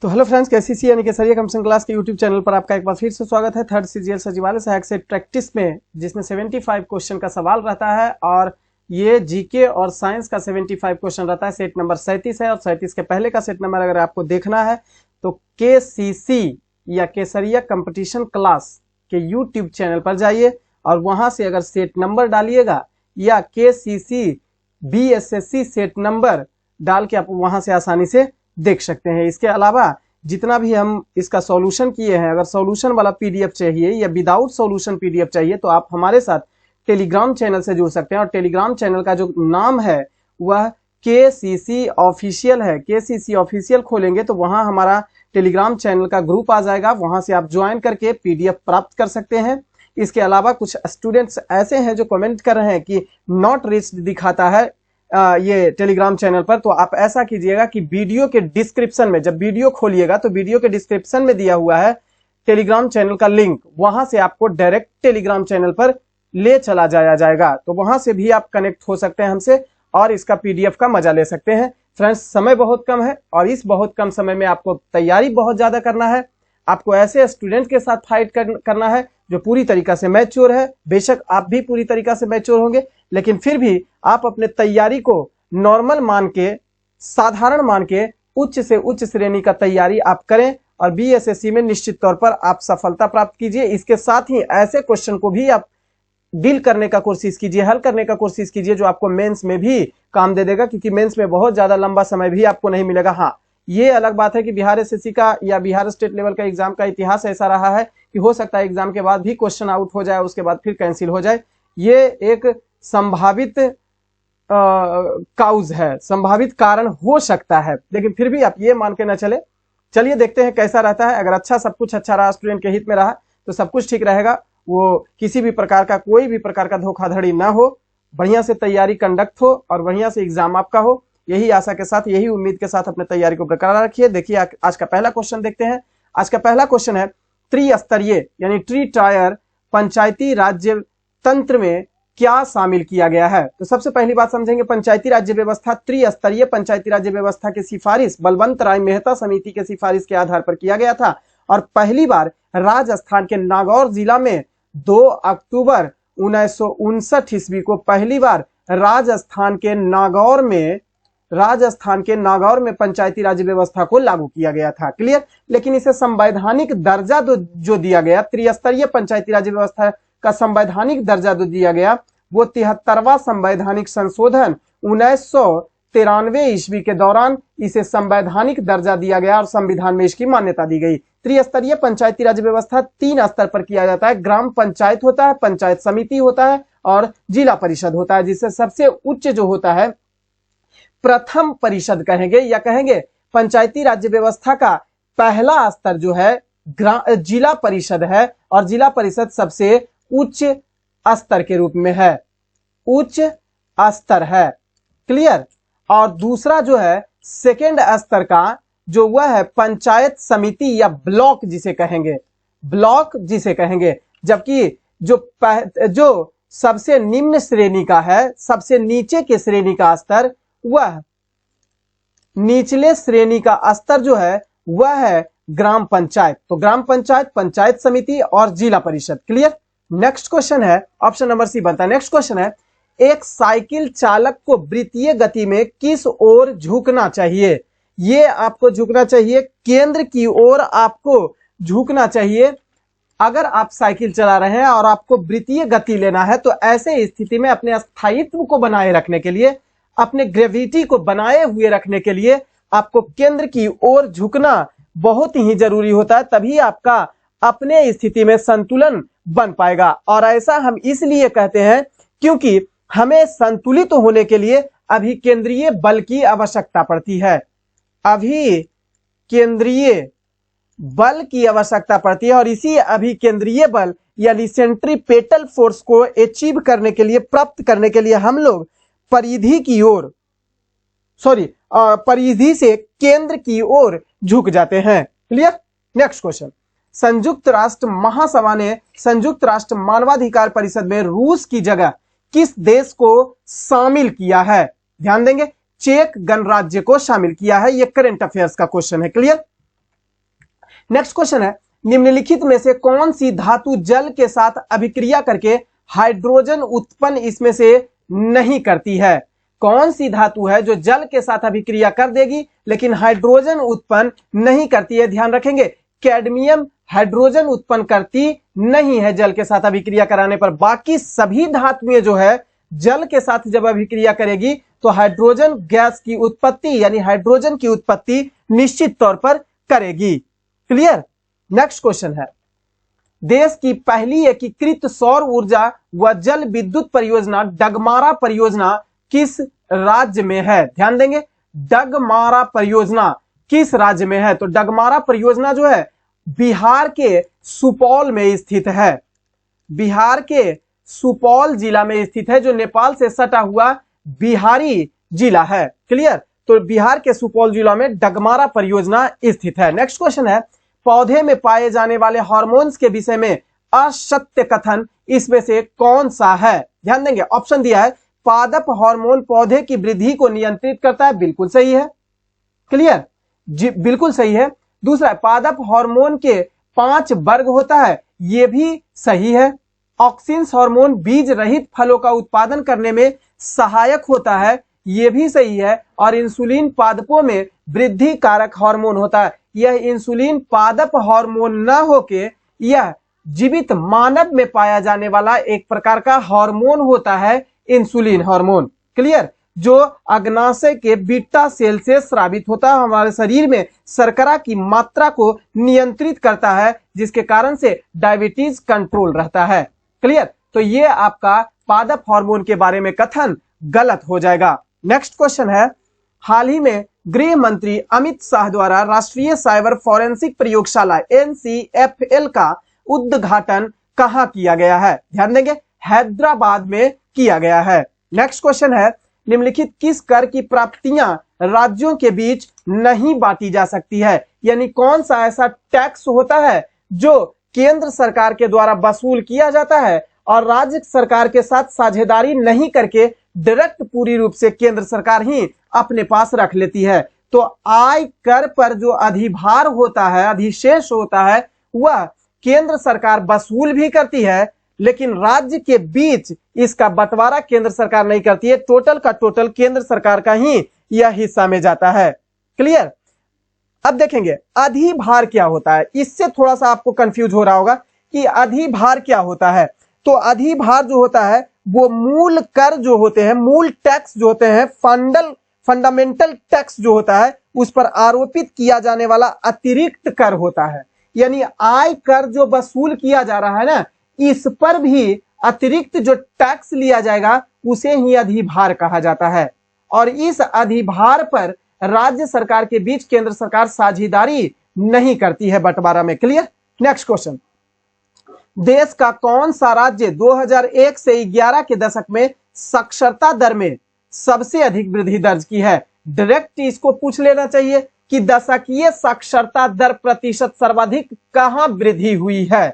तो hello friends, KCC यानी केसरिया computer class के यूट्यूब चैनल पर आपका एक बार फिर से स्वागत है। थर्ड सीजीएल सचिवालय सहायक सेट प्रैक्टिस में, जिसमें 75 क्वेश्चन का सवाल रहता है और ये जीके और साइंस का 75 क्वेश्चन रहता है। सेट नंबर 37 है और 37 के पहले का सेट नंबर अगर आपको देखना है तो केसीसी या केसरिया कंपटीशन क्लास के यूट्यूब चैनल पर जाइए और वहां से अगर सेट नंबर डालिएगा या केसीसी बीएसएससी सेट नंबर डाल के आप वहां से आसानी से देख सकते हैं। इसके अलावा जितना भी हम इसका सॉल्यूशन किए हैं, अगर सॉल्यूशन वाला पीडीएफ चाहिए या विदाउट सॉल्यूशन पीडीएफ चाहिए तो आप हमारे साथ टेलीग्राम चैनल से जुड़ सकते हैं। और टेलीग्राम चैनल का जो नाम है वह केसीसी ऑफिशियल है। केसीसी ऑफिशियल खोलेंगे तो वहां हमारा टेलीग्राम चैनल का ग्रुप आ जाएगा, वहां से आप ज्वाइन करके पीडीएफ प्राप्त कर सकते हैं। इसके अलावा कुछ स्टूडेंट्स ऐसे हैं जो कमेंट कर रहे हैं कि नॉट रीच्ड दिखाता है ये टेलीग्राम चैनल पर, तो आप ऐसा कीजिएगा कि वीडियो के डिस्क्रिप्शन में, जब वीडियो खोलिएगा तो वीडियो के डिस्क्रिप्शन में दिया हुआ है टेलीग्राम चैनल का लिंक, वहां से आपको डायरेक्ट टेलीग्राम चैनल पर ले चला जाएगा। तो वहां से भी आप कनेक्ट हो सकते हैं हमसे और इसका पीडीएफ का मजा ले सकते हैं। फ्रेंड्स, समय बहुत कम है और इस बहुत कम समय में आपको तैयारी बहुत ज्यादा करना है। आपको ऐसे स्टूडेंट के साथ फाइट करना है जो पूरी तरीका से मैच्योर है। बेशक आप भी पूरी तरीका से मैच्योर होंगे, लेकिन फिर भी आप अपने तैयारी को नॉर्मल मान के, साधारण मान के उच्च से उच्च श्रेणी का तैयारी आप करें और बीएसएससी में निश्चित तौर पर आप सफलता प्राप्त कीजिए। इसके साथ ही ऐसे क्वेश्चन को भी आप डील करने का कोशिश कीजिए, हल करने का कोशिश कीजिए जो आपको मेंस में भी काम दे देगा, क्योंकि मेंस में बहुत ज्यादा लंबा समय भी आपको नहीं मिलेगा। हाँ, ये अलग बात है कि बिहार एसएससी का या बिहार स्टेट लेवल का एग्जाम का इतिहास ऐसा रहा है कि हो सकता है एग्जाम के बाद भी क्वेश्चन आउट हो जाए, उसके बाद फिर कैंसिल हो जाए। ये एक संभावित काउज है, संभावित कारण हो सकता है, लेकिन फिर भी आप ये मान के न चले। चलिए देखते हैं कैसा रहता है। अगर सब कुछ अच्छा रहा, स्टूडेंट के हित में रहा तो सब कुछ ठीक रहेगा। वो किसी भी प्रकार का, कोई भी प्रकार का धोखाधड़ी ना हो, बढ़िया से तैयारी कंडक्ट हो और बढ़िया से एग्जाम आपका हो। यही आशा के साथ, यही उम्मीद के साथ अपने तैयारी को बरकरार रखिए। देखिए आज का पहला क्वेश्चन देखते हैं। आज का पहला क्वेश्चन है, त्रिस्तरीय यानी ट्री टायर पंचायती राज्य तंत्र में क्या शामिल किया गया है। तो सबसे पहली बात समझेंगे, पंचायती राज्य व्यवस्था, त्रिस्तरीय पंचायती राज्य व्यवस्था की सिफारिश बलवंत राय मेहता समिति के सिफारिश के आधार पर किया गया था और पहली बार राजस्थान के नागौर जिला में 2 अक्टूबर 1959 ईस्वी को पहली बार राजस्थान के नागौर में पंचायती राज्य व्यवस्था को लागू किया गया था। क्लियर। लेकिन इसे संवैधानिक दर्जा जो दिया गया, त्रिस्तरीय पंचायती राज्य व्यवस्था का संवैधानिक दर्जा जो दिया गया, वो 73वां संवैधानिक संशोधन 1993 ईस्वी के दौरान इसे संवैधानिक दर्जा दिया गया और संविधान में इसकी मान्यता दी गई। त्रिस्तरीय पंचायती राज्य व्यवस्था 3 स्तर पर किया जाता है। ग्राम पंचायत होता है, पंचायत समिति होता है और जिला परिषद होता है, जिससे सबसे उच्च जो होता है प्रथम परिषद कहेंगे या कहेंगे पंचायती राज्य व्यवस्था का पहला स्तर जो है जिला परिषद है और जिला परिषद सबसे उच्च स्तर के रूप में है, उच्च स्तर है। क्लियर। और दूसरा जो है सेकेंड स्तर का जो वह है पंचायत समिति या ब्लॉक जिसे कहेंगे, ब्लॉक जिसे कहेंगे। जबकि जो सबसे निम्न श्रेणी का है, सबसे नीचे के श्रेणी का स्तर, वह निचले श्रेणी का स्तर जो है वह है ग्राम पंचायत। तो ग्राम पंचायत, पंचायत समिति और जिला परिषद। क्लियर। नेक्स्ट क्वेश्चन है, ऑप्शन नंबर सी बनता है। नेक्स्ट क्वेश्चन है, एक साइकिल चालक को वृत्तीय गति में किस ओर झुकना चाहिए। ये आपको झुकना चाहिए, केंद्र की ओर आपको झुकना चाहिए। अगर आप साइकिल चला रहे हैं और आपको वृत्तीय गति लेना है तो ऐसे स्थिति में अपने स्थायित्व को बनाए रखने के लिए, अपने ग्रेविटी को बनाए हुए रखने के लिए आपको केंद्र की ओर झुकना बहुत ही जरूरी होता है, तभी आपका अपने स्थिति में संतुलन बन पाएगा। और ऐसा हम इसलिए कहते हैं क्योंकि हमें संतुलित होने के लिए अभिकेंद्रीय बल की आवश्यकता पड़ती है, अभिकेंद्रीय बल की आवश्यकता पड़ती है। और इसी अभिकेंद्रीय बल यानी सेंट्रीपेटल फोर्स को अचीव करने के लिए, प्राप्त करने के लिए हम लोग परिधि से केंद्र की ओर झुक जाते हैं। क्लियर। नेक्स्ट क्वेश्चन, संयुक्त राष्ट्र महासभा ने संयुक्त राष्ट्र मानवाधिकार परिषद में रूस की जगह किस देश को शामिल किया है। ध्यान देंगे, चेक गणराज्य को शामिल किया है। यह करंट अफेयर्स का क्वेश्चन है। क्लियर। नेक्स्ट क्वेश्चन है, निम्नलिखित में से कौन सी धातु जल के साथ अभिक्रिया करके हाइड्रोजन उत्पन्न इसमें से नहीं करती है? कौन सी धातु है जो जल के साथ अभिक्रिया कर देगी लेकिन हाइड्रोजन उत्पन्न नहीं करती है? ध्यान रखेंगे, कैडमियम हाइड्रोजन उत्पन्न करती नहीं है जल के साथ अभिक्रिया कराने पर। बाकी सभी धातुएं जो है जल के साथ जब अभिक्रिया करेगी तो हाइड्रोजन गैस की उत्पत्ति यानी हाइड्रोजन की उत्पत्ति निश्चित तौर पर करेगी। क्लियर? नेक्स्ट क्वेश्चन है, देश की पहली एकीकृत सौर ऊर्जा व जल विद्युत परियोजना डगमारा परियोजना किस राज्य में है? ध्यान देंगे, डगमारा परियोजना किस राज्य में है? तो डगमारा परियोजना जो है बिहार के सुपौल में स्थित है। बिहार के सुपौल जिला में स्थित है, जो नेपाल से सटा हुआ बिहारी जिला है। क्लियर? तो बिहार के सुपौल जिला में डगमारा परियोजना स्थित है। नेक्स्ट क्वेश्चन है, पौधे में पाए जाने वाले हार्मोन्स के विषय में असत्य कथन इसमें से कौन सा है? ध्यान देंगे, ऑप्शन दिया है, पादप हार्मोन पौधे की वृद्धि को नियंत्रित करता है, बिल्कुल सही है। क्लियर? जी बिल्कुल सही है। दूसरा, पादप हार्मोन के 5 वर्ग होता है, यह भी सही है। ऑक्सिन हार्मोन बीज रहित फलों का उत्पादन करने में सहायक होता है, यह भी सही है। और इंसुलिन पादपों में वृद्धि कारक हार्मोन होता है। यह इंसुलिन पादप हार्मोन न होके यह जीवित मानव में पाया जाने वाला एक प्रकार का हार्मोन होता है, इंसुलिन हार्मोन। क्लियर? जो अग्नाशय के बीटा सेल से स्रावित होता है, हमारे शरीर में शर्करा की मात्रा को नियंत्रित करता है, जिसके कारण से डायबिटीज कंट्रोल रहता है। क्लियर? तो ये आपका पादप हार्मोन के बारे में कथन गलत हो जाएगा। नेक्स्ट क्वेश्चन है, हाल ही में गृह मंत्री अमित शाह द्वारा राष्ट्रीय साइबर फॉरेंसिक प्रयोगशाला NCFL का उद्घाटन कहां किया गया है? ध्यान देंगे, हैदराबाद में किया गया है। नेक्स्ट क्वेश्चन है, निम्नलिखित किस कर की प्राप्तियां राज्यों के बीच नहीं बांटी जा सकती है? यानी कौन सा ऐसा टैक्स होता है जो केंद्र सरकार के द्वारा वसूल किया जाता है और राज्य सरकार के साथ साझेदारी नहीं करके डायरेक्ट पूरी रूप से केंद्र सरकार ही अपने पास रख लेती है? तो आय कर पर जो अधिभार होता है, अधिशेष होता है, वह केंद्र सरकार वसूल भी करती है, लेकिन राज्य के बीच इसका बंटवारा केंद्र सरकार नहीं करती है। टोटल का टोटल केंद्र सरकार का ही यह हिस्सा में जाता है। क्लियर? अब देखेंगे अधिभार क्या होता है। इससे थोड़ा सा आपको कंफ्यूज हो रहा होगा कि अधिभार क्या होता है। तो अधिभार जो होता है वो मूल कर जो होते हैं, मूल टैक्स जो होते हैं, फंडामेंटल टैक्स जो होता है, उस पर आरोपित किया जाने वाला अतिरिक्त कर होता है। यानी आय कर जो वसूल किया जा रहा है ना, इस पर भी अतिरिक्त जो टैक्स लिया जाएगा उसे ही अधिभार कहा जाता है। और इस अधिभार पर राज्य सरकार के बीच केंद्र सरकार साझेदारी नहीं करती है बंटवारा में। क्लियर? नेक्स्ट क्वेश्चन, देश का कौन सा राज्य 2001 से 11 के दशक में साक्षरता दर में सबसे अधिक वृद्धि दर्ज की है? डायरेक्ट इसको पूछ लेना चाहिए कि दशकीय साक्षरता दर प्रतिशत सर्वाधिक कहां वृद्धि हुई है।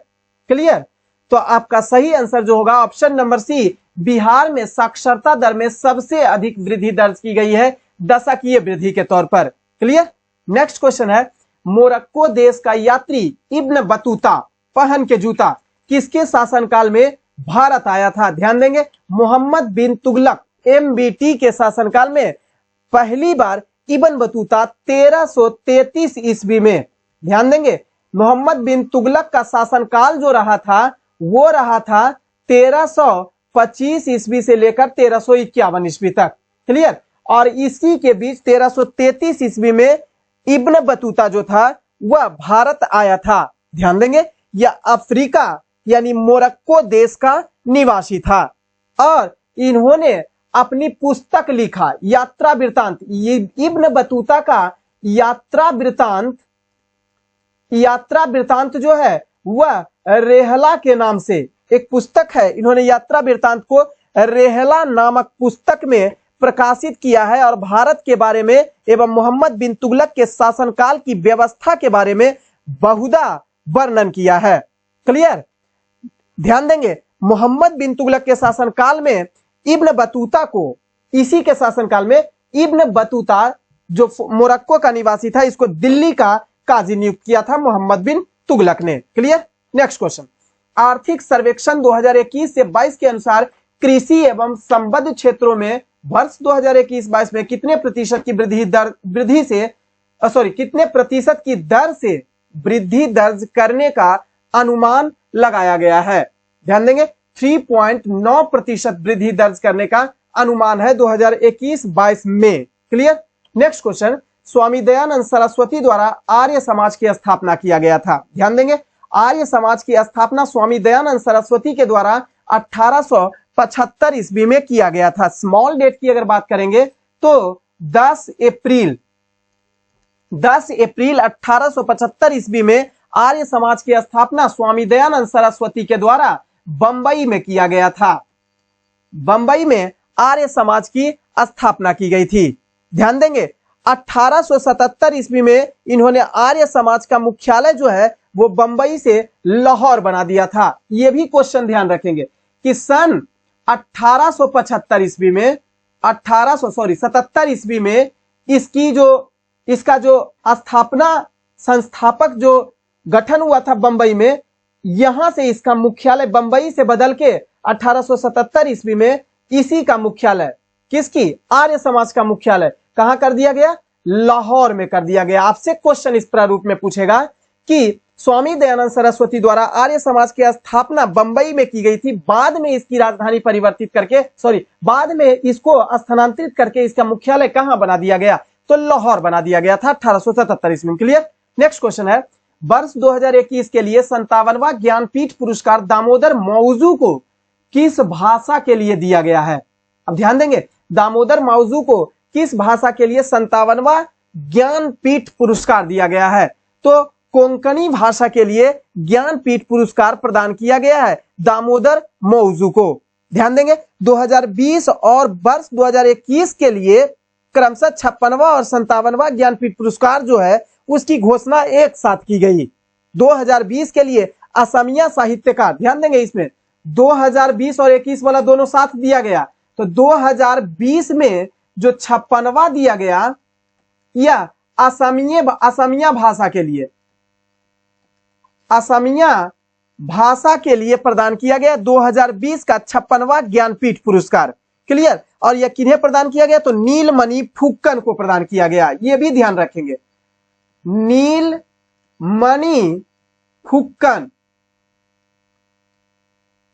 क्लियर? तो आपका सही आंसर जो होगा ऑप्शन नंबर सी, बिहार में साक्षरता दर में सबसे अधिक वृद्धि दर्ज की गई है दशकीय वृद्धि के तौर पर। क्लियर? नेक्स्ट क्वेश्चन है, मोरक्को देश का यात्री इब्न बतूता पहन के जूता किसके शासनकाल में भारत आया था? ध्यान देंगे, मोहम्मद बिन तुगलक MBT के शासनकाल में पहली बार इब्न बतूता 1333 ईस्वी में, ध्यान देंगे, मोहम्मद बिन तुगलक का शासनकाल जो रहा था वो रहा था 1325 ईस्वी से लेकर 1351 ईस्वी तक। क्लियर? और इसी के बीच 1333 ईस्वी में इब्न बतूता जो था वह भारत आया था। ध्यान देंगे, यह अफ्रीका यानी मोरक्को देश का निवासी था और इन्होंने अपनी पुस्तक लिखा यात्रा वृत्तांत। ये इब्न बतूता का यात्रा वृत्तांत जो है वह रेहला के नाम से एक पुस्तक है। इन्होंने यात्रा वृत्तांत को रेहला नामक पुस्तक में प्रकाशित किया है और भारत के बारे में एवं मोहम्मद बिन तुगलक के शासनकाल की व्यवस्था के बारे में बहुधा वर्णन किया है। क्लियर? ध्यान देंगे, मोहम्मद बिन तुगलक के शासनकाल में इब्न बतूता को, इसी के शासनकाल में इब्न बतूता जो मोरक्को का निवासी था, इसको दिल्ली का काजी नियुक्त किया था मोहम्मद बिन तुगलक ने। क्लियर। नेक्स्ट क्वेश्चन, आर्थिक सर्वेक्षण 2021 से 22 के अनुसार कृषि एवं संबद्ध क्षेत्रों में वर्ष 2021-22 में कितने प्रतिशत की कितने प्रतिशत की दर से वृद्धि दर्ज करने का अनुमान लगाया गया है? ध्यान देंगे, 3.9% वृद्धि दर्ज करने का अनुमान है 2021-22 में। Clear. Next question, Swami Dayanand Saraswati द्वारा आर्य समाज की स्थापना किया गया था। ध्यान देंगे, आर्य समाज की स्थापना स्वामी दयानंद सरस्वती के द्वारा 1875 ईस्वी में किया गया था। स्मॉल डेट की अगर बात करेंगे तो 10 अप्रैल 1875 ईस्वी में आर्य समाज की स्थापना स्वामी दयानंद सरस्वती के द्वारा बंबई में किया गया था। बंबई में आर्य समाज की स्थापना की गई थी। ध्यान देंगे, 1877 ईस्वी में इन्होंने आर्य समाज का मुख्यालय जो है वो बंबई से लाहौर बना दिया था। यह भी क्वेश्चन ध्यान रखेंगे कि सन 1875 ईस्वी में 77 ईस्वी में इसका जो स्थापना संस्थापक जो गठन हुआ था बंबई में, यहां से इसका मुख्यालय बंबई से बदल के 1877 ईस्वी में इसी का मुख्यालय, किसकी, आर्य समाज का मुख्यालय कहां कर दिया गया? लाहौर में कर दिया गया। आपसे क्वेश्चन इस प्रारूप में पूछेगा कि स्वामी दयानंद सरस्वती द्वारा आर्य समाज की स्थापना बंबई में की गई थी, बाद में इसकी राजधानी बाद में इसको स्थानांतरित करके इसका मुख्यालय कहां बना दिया गया? तो लाहौर बना दिया गया था 1877 ईस्वी में। क्लियर। नेक्स्ट क्वेश्चन है, वर्ष 2021 के लिए 57वां ज्ञानपीठ पुरस्कार दामोदर मौजू को किस भाषा के लिए दिया गया है? अब ध्यान देंगे, दामोदर मौजू को किस भाषा के लिए 57वां ज्ञानपीठ पुरस्कार दिया गया है? तो कोंकणी भाषा के लिए ज्ञानपीठ पुरस्कार प्रदान किया गया है दामोदर मौजू को। ध्यान देंगे, 2020 और वर्ष 2021 के लिए क्रमशः 56वां और 57वां ज्ञानपीठ पुरस्कार जो है उसकी घोषणा एक साथ की गई। 2020 के लिए असमिया साहित्यकार, ध्यान देंगे इसमें 2020 और 21 वाला दोनों साथ दिया गया, तो 2020 में जो 56वां दिया गया या असमिया भाषा के लिए प्रदान किया गया 2020 का 56वां ज्ञानपीठ पुरस्कार। क्लियर। और यह किन्हें प्रदान किया गया? तो नीलमणि फुक्कन को प्रदान किया गया। यह भी ध्यान रखेंगे, नीलमणि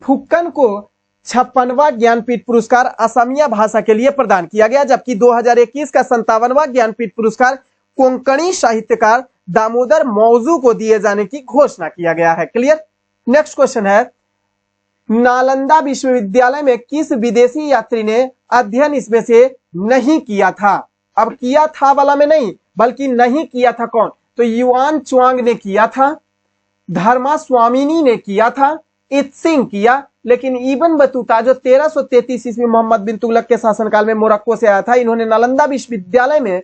फुक्कन को 56वां ज्ञानपीठ पुरस्कार असमिया भाषा के लिए प्रदान किया गया, जबकि 2021 का 57वां ज्ञानपीठ पुरस्कार कोंकणी साहित्यकार दामोदर मौजू को दिए जाने की घोषणा किया गया है। क्लियर। नेक्स्ट क्वेश्चन है, नालंदा विश्वविद्यालय में किस विदेशी यात्री ने अध्ययन इसमें से नहीं किया था? अब किया था वाला में नहीं, बल्कि नहीं किया था कौन? तो युआन चुआंग ने किया था, धर्मा स्वामिनी ने किया था, इत्सिंग किया, लेकिन इब्न बतूता जो 1333 ईस्वी मोहम्मद बिन तुगलक के शासनकाल में मोरक्को से आया था, इन्होंने नालंदा विश्वविद्यालय में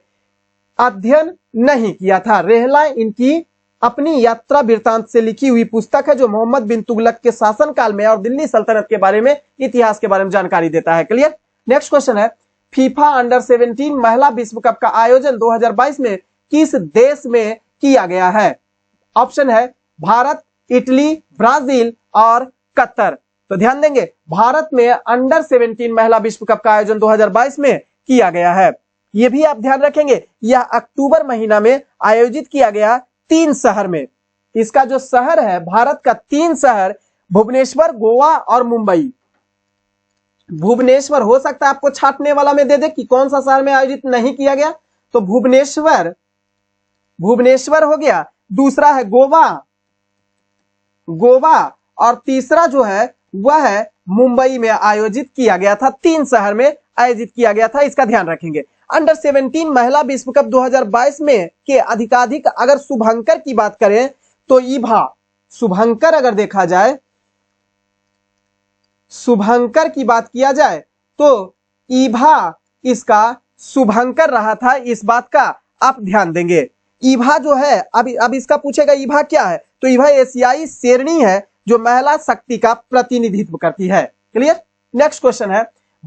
अध्ययन नहीं किया था। रेहला इनकी अपनी यात्रा वृत्तांत से लिखी हुई पुस्तक है जो मोहम्मद बिन तुगलक के शासनकाल में और दिल्ली सल्तनत के बारे में, इतिहास के बारे में जानकारी देता है। क्लियर। नेक्स्ट क्वेश्चन है, फीफा अंडर 17 महिला विश्व कप का आयोजन 2022 में किस देश में किया गया है? ऑप्शन है भारत, इटली, ब्राजील और कतर। तो ध्यान देंगे, भारत में अंडर 17 महिला विश्व कप का आयोजन 2022 में किया गया है। यह भी आप ध्यान रखेंगे, यह अक्टूबर महीना में आयोजित किया गया 3 शहर में। इसका जो शहर है, भारत का 3 शहर, भुवनेश्वर, गोवा और मुंबई। भुवनेश्वर हो सकता है आपको छाटने वाला में दे दे कि कौन सा शहर में आयोजित नहीं किया गया, तो भुवनेश्वर हो गया, दूसरा है गोवा और तीसरा जो है वह है मुंबई में आयोजित किया गया था। 3 शहर में आयोजित किया गया था, इसका ध्यान रखेंगे। अंडर 17 महिला विश्व कप 2022 में के अधिकाधिक अगर शुभंकर की बात करें तो शुभंकर अगर देखा जाए, शुभंकर की बात किया जाए तो ईभा इसका शुभंकर रहा था। इस बात का आप ध्यान देंगे। ईभा जो है, अब इसका पूछेगा ईभा क्या है, तो ईभा एशियाई शेरनी है जो महिला शक्ति का प्रतिनिधित्व करती है। क्लियर। नेक्स्ट क्वेश्चन है,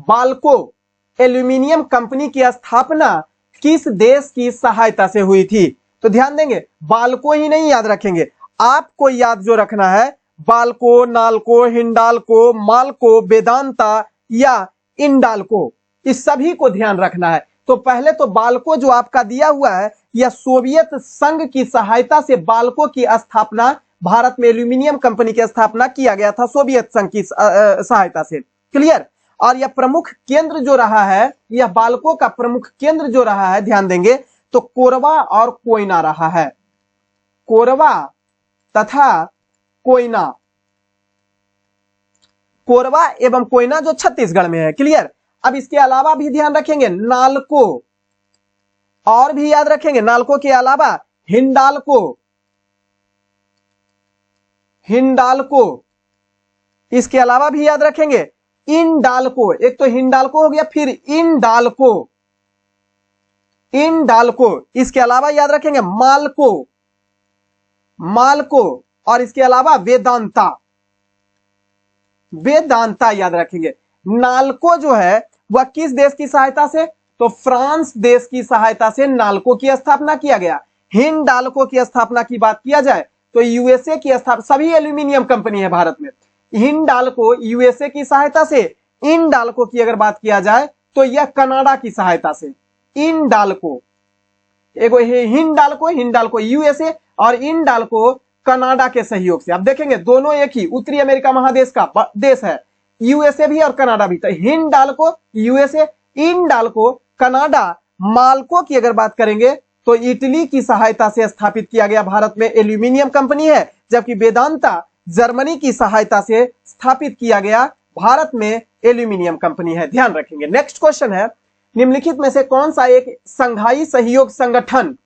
बाल्को एल्यूमिनियम कंपनी की स्थापना किस देश की सहायता से हुई थी? तो तो ध्यान देंगे, बाल्को ही नहीं याद रखेंगे, आपको याद जो रखना है बाल्को, नाल्को, हिंडाल्को, माल्को, वेदांता या इंडाल्को, इस सभी को ध्यान रखना है। तो पहले तो बाल्को जो आपका दिया हुआ है, यह सोवियत संघ की सहायता से बाल्को की स्थापना, भारत में एल्यूमिनियम कंपनी की स्थापना किया गया था सोवियत संघ की सहायता से। क्लियर। और यह प्रमुख केंद्र जो रहा है, यह बाल्को का प्रमुख केंद्र जो रहा है, ध्यान देंगे तो कोरबा और कोयना रहा है, कोरबा तथा कोयना, कोरबा एवं कोयना जो छत्तीसगढ़ में है। क्लियर। अब इसके अलावा भी ध्यान रखेंगे नाल्को, और भी याद रखेंगे नाल्को के अलावा हिंडाल्को, हिंडाल्को, इसके अलावा भी याद रखेंगे इंडाल्को, एक तो हिंडाल्को हो गया, फिर इंडाल्को, इंडाल्को, इसके अलावा याद रखेंगे माल्को, माल्को, और इसके अलावा वेदांता, वेदांता याद रखेंगे। नाल्को जो है वह किस देश की सहायता से, तो फ्रांस देश की सहायता से नाल्को की स्थापना किया गया। हिंडाल्को की स्थापना की बात किया जाए तो यूएसए की स्थापना, सभी एल्यूमिनियम कंपनी है भारत में, हिंडाल्को यूएसए की सहायता से, इंडाल्को की अगर बात किया जाए तो यह कनाडा की सहायता से, इंडाल्को, एगो हिंडाल्को, हिंडाल्को यूएसए और इंडाल्को कनाडा के सहयोग से। अब देखेंगे दोनों एक ही उत्तरी अमेरिका महादेश का देश है, यूएसए भी और कनाडा भी, तो हिंडाल्को यूएसए, इंडाल्को कनाडा। माल्को की अगर बात करेंगे तो इटली की सहायता से स्थापित किया गया भारत में एल्यूमिनियम कंपनी है, जबकि वेदांता जर्मनी की सहायता से स्थापित किया गया भारत में एल्यूमिनियम कंपनी है, ध्यान रखेंगे। नेक्स्ट क्वेश्चन है, निम्नलिखित में से कौन सा एक संघाई सहयोग संगठन,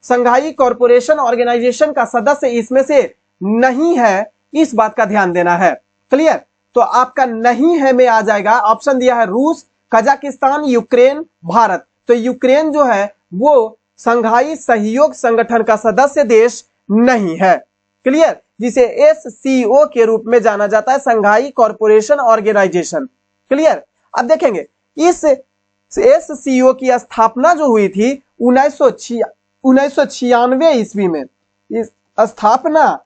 संघाई कॉरपोरेशन ऑर्गेनाइजेशन का सदस्य इसमें से नहीं है, इस बात का ध्यान देना है। क्लियर। तो आपका नहीं है में आ जाएगा, ऑप्शन दिया है रूस, कजाकिस्तान, यूक्रेन, भारत। तो यूक्रेन जो है वो संघाई सहयोग संगठन का सदस्य देश नहीं है। क्लियर। जिसे एससीओ के रूप में जाना जाता है, संघाई कॉरपोरेशन ऑर्गेनाइजेशन। क्लियर। अब देखेंगे इस एससीओ की स्थापना जो हुई थी 1996 ईस्वी में, इस स्थापना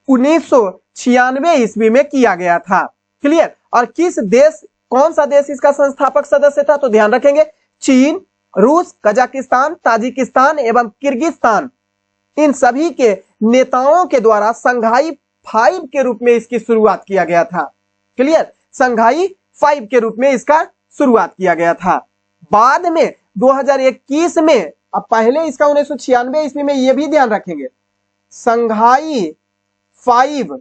1996 ईस्वी में किया गया था। क्लियर। और किस देश, कौन सा देश इसका संस्थापक सदस्य था, तो ध्यान रखेंगे चीन, रूस, कजाकिस्तान, ताजिकिस्तान एवं किर्गिस्तान। इन सभी के नेताओं के द्वारा संघाई 5 के रूप में इसकी शुरुआत किया गया था। क्लियर। संघाई 5 के रूप में इसका शुरुआत किया गया था। बाद में 2021 में, अब पहले इसका 1996 ईस्वी में, यह भी ध्यान रखेंगे संघाई 5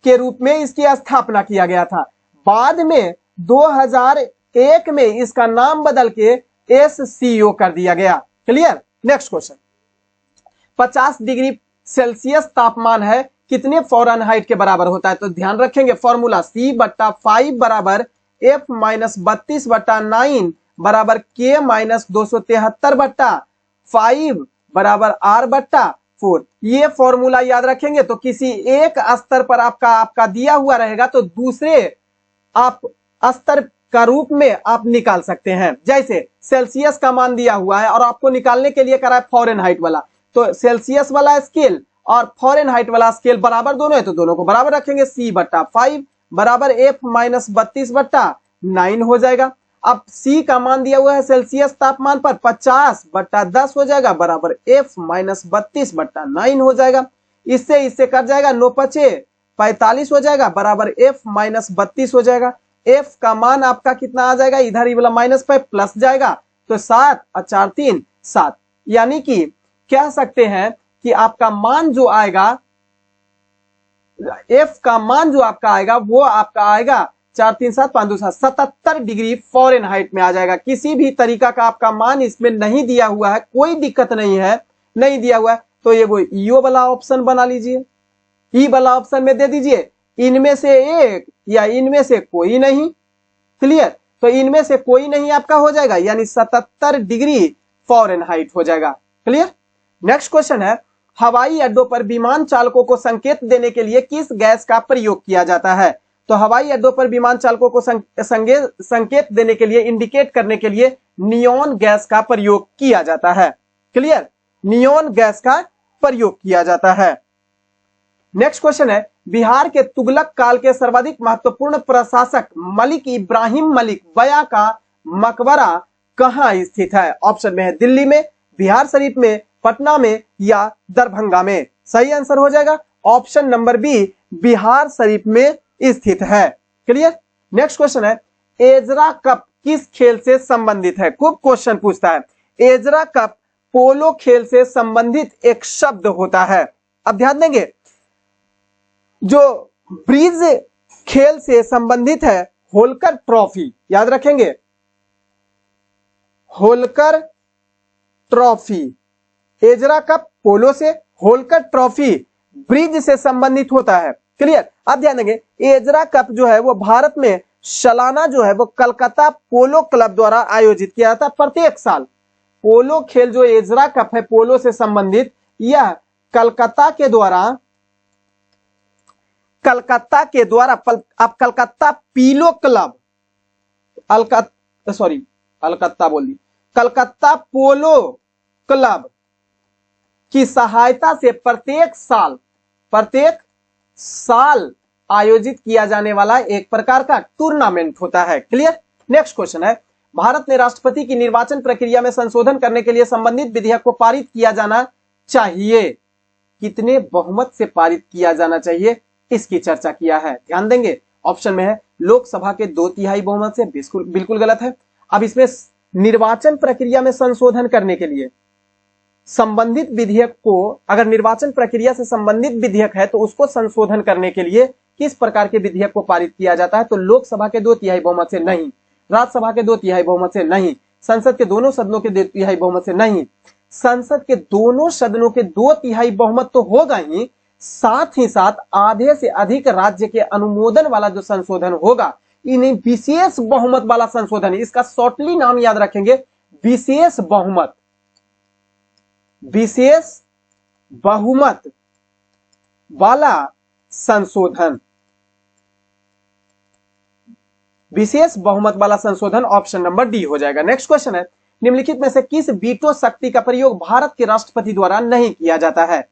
के रूप में इसकी स्थापना किया गया था। बाद में 2001 में इसका नाम बदल के एससीओ कर दिया गया। Clear. Next question, 50 degree Celsius तापमान है, कितने फ़ारेनहाइट के बराबर होता है, तो ध्यान रखेंगे फॉर्मूला C/5 बराबर F-32/9 बराबर K-273/5 बराबर R/4। ये फॉर्मूला याद रखेंगे तो किसी एक स्तर पर आपका दिया हुआ रहेगा तो दूसरे आप स्तर का रूप में आप निकाल सकते हैं। जैसे सेल्सियस का मान दिया हुआ है और आपको निकालने के लिए करा है फ़ारेनहाइट वाला, तो सेल्सियस वाला स्केल और फ़ारेनहाइट वाला स्केल बराबर दोनों है तो दोनों को बराबर रखेंगे। C/5 बराबर F-32/9 हो जाएगा। अब C का मान दिया हुआ है सेल्सियस तापमान पर 50/10 हो जाएगा बराबर F-32/9 हो जाएगा। इससे कट जाएगा, 9×5 = 45 हो जाएगा बराबर F-32 हो जाएगा। F का मान आपका कितना आ जाएगा, इधर ही वाला माइनस पे प्लस जाएगा तो 7 और 4 3 7, यानी कि कह सकते हैं कि आपका मान जो आएगा, F का मान जो आपका आएगा वो आपका आएगा 4 3 7 5 2 7 77 डिग्री फ़ारेनहाइट में आ जाएगा। किसी भी तरीका का आपका मान इसमें नहीं दिया हुआ है, कोई दिक्कत नहीं है, नहीं दिया हुआ है तो ये वो ईओ वाला ऑप्शन बना लीजिए, ई वाला ऑप्शन में दे दीजिए इनमें से एक या इनमें से कोई नहीं। क्लियर। तो इनमें से कोई नहीं आपका हो जाएगा, यानी 77 डिग्री फ़ारेनहाइट हो जाएगा। क्लियर। नेक्स्ट क्वेश्चन है, हवाई अड्डों पर विमान चालकों को संकेत देने के लिए किस गैस का प्रयोग किया जाता है, तो हवाई अड्डों पर विमान चालकों को संकेत देने के लिए, इंडिकेट करने के लिए नियॉन गैस का प्रयोग किया जाता है। क्लियर। नियोन गैस का प्रयोग किया जाता है। नेक्स्ट क्वेश्चन है, बिहार के तुगलक काल के सर्वाधिक महत्वपूर्ण प्रशासक मलिक इब्राहिम मलिक बया का मकबरा कहां स्थित है? ऑप्शन में है दिल्ली में, बिहार शरीफ में, पटना में या दरभंगा में। सही आंसर हो जाएगा option number B, Bihar Sharif में स्थित है। क्लियर। नेक्स्ट क्वेश्चन है, एजरा कप किस खेल से संबंधित है? खूब क्वेश्चन पूछता है। एजरा कप पोलो खेल से संबंधित एक शब्द होता है। अब ध्यान देंगे, जो ब्रिज खेल से संबंधित है होलकर ट्रॉफी, याद रखेंगे होलकर ट्रॉफी। एजरा कप पोलो से, होलकर ट्रॉफी ब्रिज से संबंधित होता है। क्लियर। अब ध्यान देंगे, एजरा कप जो है वो भारत में सालाना जो है वो कलकत्ता पोलो क्लब द्वारा आयोजित किया जाता है प्रत्येक साल। पोलो खेल जो एजरा कप है पोलो से संबंधित, यह कलकत्ता के द्वारा अब कलकत्ता पीलो क्लब, कलकत्ता पोलो क्लब की सहायता से प्रत्येक साल आयोजित किया जाने वाला एक प्रकार का टूर्नामेंट होता है। क्लियर। नेक्स्ट क्वेश्चन है, भारत ने राष्ट्रपति की निर्वाचन प्रक्रिया में संशोधन करने के लिए संबंधित विधेयक को पारित किया जाना चाहिए। कितने बहुमत से पारित किया जाना चाहिए इसकी चर्चा किया है। ध्यान देंगे, ऑप्शन में है लोकसभा के 2/3 बहुमत से, बिल्कुल गलत है। अब इसमें निर्वाचन प्रक्रिया में संशोधन करने के लिए संबंधित विधेयक को, अगर निर्वाचन प्रक्रिया से संबंधित विधेयक है तो उसको संशोधन करने के लिए किस प्रकार के विधेयक को पारित किया जाता है? तो लोकसभा के 2/3 बहुमत से नहीं, राज्यसभा के 2/3 बहुमत से नहीं, संसद के दोनों सदनों के 2/3 बहुमत से नहीं। संसद के दोनों सदनों के 2/3 बहुमत तो होगा ही, साथ ही साथ आधे से अधिक राज्य के अनुमोदन वाला जो संशोधन होगा, इन्हें विशेष बहुमत वाला संशोधन, इसका शॉर्टली नाम याद रखेंगे विशेष बहुमत। विशेष बहुमत वाला संशोधन, विशेष बहुमत वाला संशोधन ऑप्शन नंबर डी हो जाएगा। नेक्स्ट क्वेश्चन है, निम्नलिखित में से किस वीटो शक्ति का प्रयोग भारत के राष्ट्रपति द्वारा नहीं किया जाता है?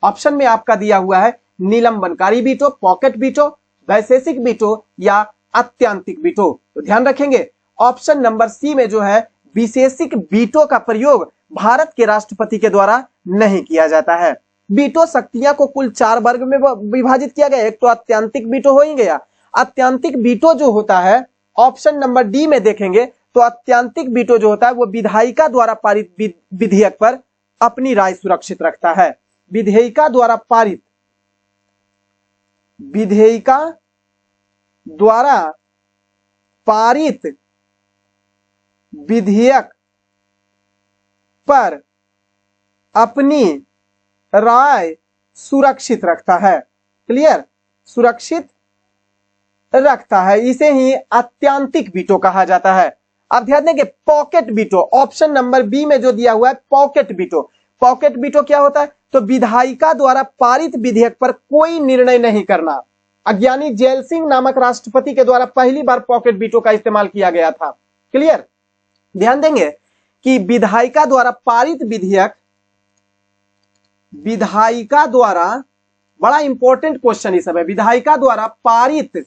ऑप्शन में आपका दिया हुआ है निलंबनकारी वीटो, पॉकेट वीटो, वैशेषिक वीटो या अत्यंतिक वीटो। तो ध्यान रखेंगे ऑप्शन नंबर सी में जो है विशेषिक वीटो का प्रयोग भारत के राष्ट्रपति के द्वारा नहीं किया जाता है। वीटो शक्तियां को कुल 4 वर्ग में विभाजित किया गया। एक तो अत्यंतिक वीटो हो ही गया। अत्यंतिक वीटो जो होता है ऑप्शन नंबर डी में देखेंगे तो अत्यंतिक वीटो जो होता है वो विधायिका द्वारा पारित विधेयक पर अपनी राय सुरक्षित रखता है। विधेयिका द्वारा पारित विधेयक पर अपनी राय सुरक्षित रखता है। क्लियर। सुरक्षित रखता है, इसे ही अत्यंतिक वीटो कहा जाता है। अब ध्यान देंगे pocket veto, option number B में जो दिया हुआ है पॉकेट वीटो। पॉकेट वीटो क्या होता है? तो विधायिका द्वारा पारित विधेयक पर कोई निर्णय नहीं करना। अज्ञानी जैल सिंह नामक राष्ट्रपति के द्वारा पहली बार पॉकेट वीटो का इस्तेमाल किया गया था। क्लियर। ध्यान देंगे कि विधायिका द्वारा पारित विधेयक, विधायिका द्वारा, बड़ा इंपॉर्टेंट क्वेश्चन इस समय, विधायिका द्वारा पारित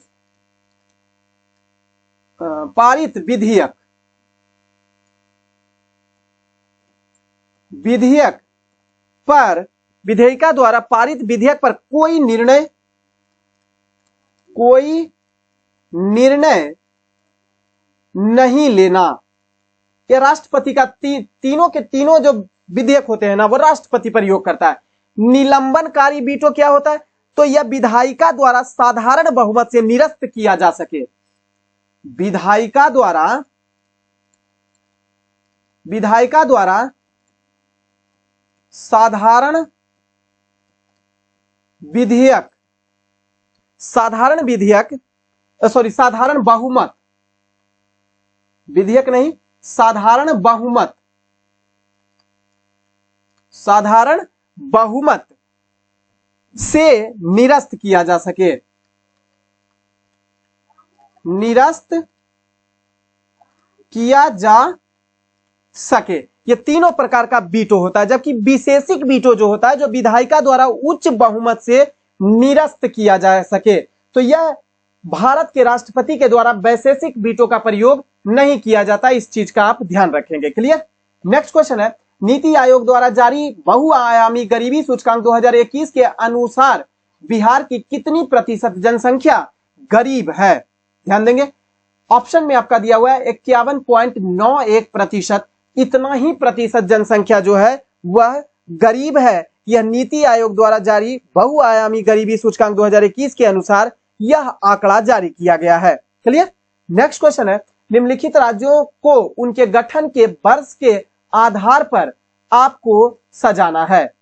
विधेयक पर, विधेयिका द्वारा पारित विधेयक पर कोई निर्णय नहीं लेना। ये राष्ट्रपति का तीनों के तीनों जो विधेयक होते हैं ना वो राष्ट्रपति प्रयोग करता है। निलंबनकारी वीटो क्या होता है? तो यह विधायिका द्वारा साधारण बहुमत से निरस्त किया जा सके। विधायिका द्वारा साधारण बहुमत, विधेयक नहीं, साधारण बहुमत से निरस्त किया जा सके। निरस्त किया जा सके। ये तीनों प्रकार का वीटो होता है, जबकि विशेषिक वीटो जो होता है, जो विधायिका द्वारा उच्च बहुमत से निरस्त किया जा सके, तो यह भारत के राष्ट्रपति के द्वारा वैशेषिक वीटो का प्रयोग नहीं किया जाता। इस चीज का आप ध्यान रखेंगे। क्लियर। नेक्स्ट क्वेश्चन है, नीति आयोग द्वारा जारी बहुआयामी गरीबी सूचकांक 2021 के अनुसार बिहार की कितनी प्रतिशत जनसंख्या गरीब है? ध्यान देंगे, ऑप्शन में आपका दिया हुआ है 51.91%। इतना ही प्रतिशत जनसंख्या जो है वह गरीब है। यह नीति आयोग द्वारा जारी बहुआयामी गरीबी सूचकांक 2021 के अनुसार यह आंकड़ा जारी किया गया है। क्लियर। नेक्स्ट क्वेश्चन है, निम्नलिखित राज्यों को उनके गठन के वर्ष के आधार पर आपको सजाना है।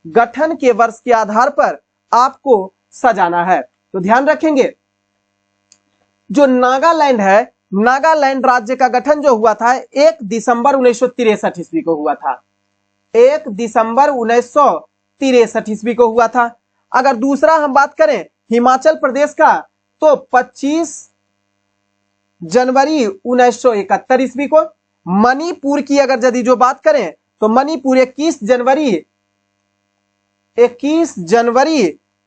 गठन के वर्ष के आधार पर आपको सजाना है। तो ध्यान रखेंगे, जो नागालैंड है, नागालैंड राज्य का गठन जो हुआ था 1 दिसंबर 1963 ईस्वी को हुआ था। 1 दिसंबर 1963 ईस्वी को हुआ था। अगर दूसरा हम बात करें हिमाचल प्रदेश का, तो 25 जनवरी 1971 ईस्वी को। मणिपुर की अगर यदि जो बात करें तो मणिपुर 21 जनवरी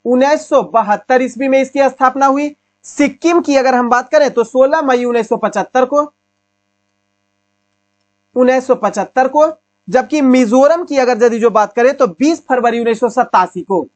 1972 ईस्वी में इसकी स्थापना हुई। सिक्किम की अगर हम बात करें तो 16 मई 1975 को, जबकि मिजोरम की अगर यदि जो बात करें तो 20 फरवरी 1987 को,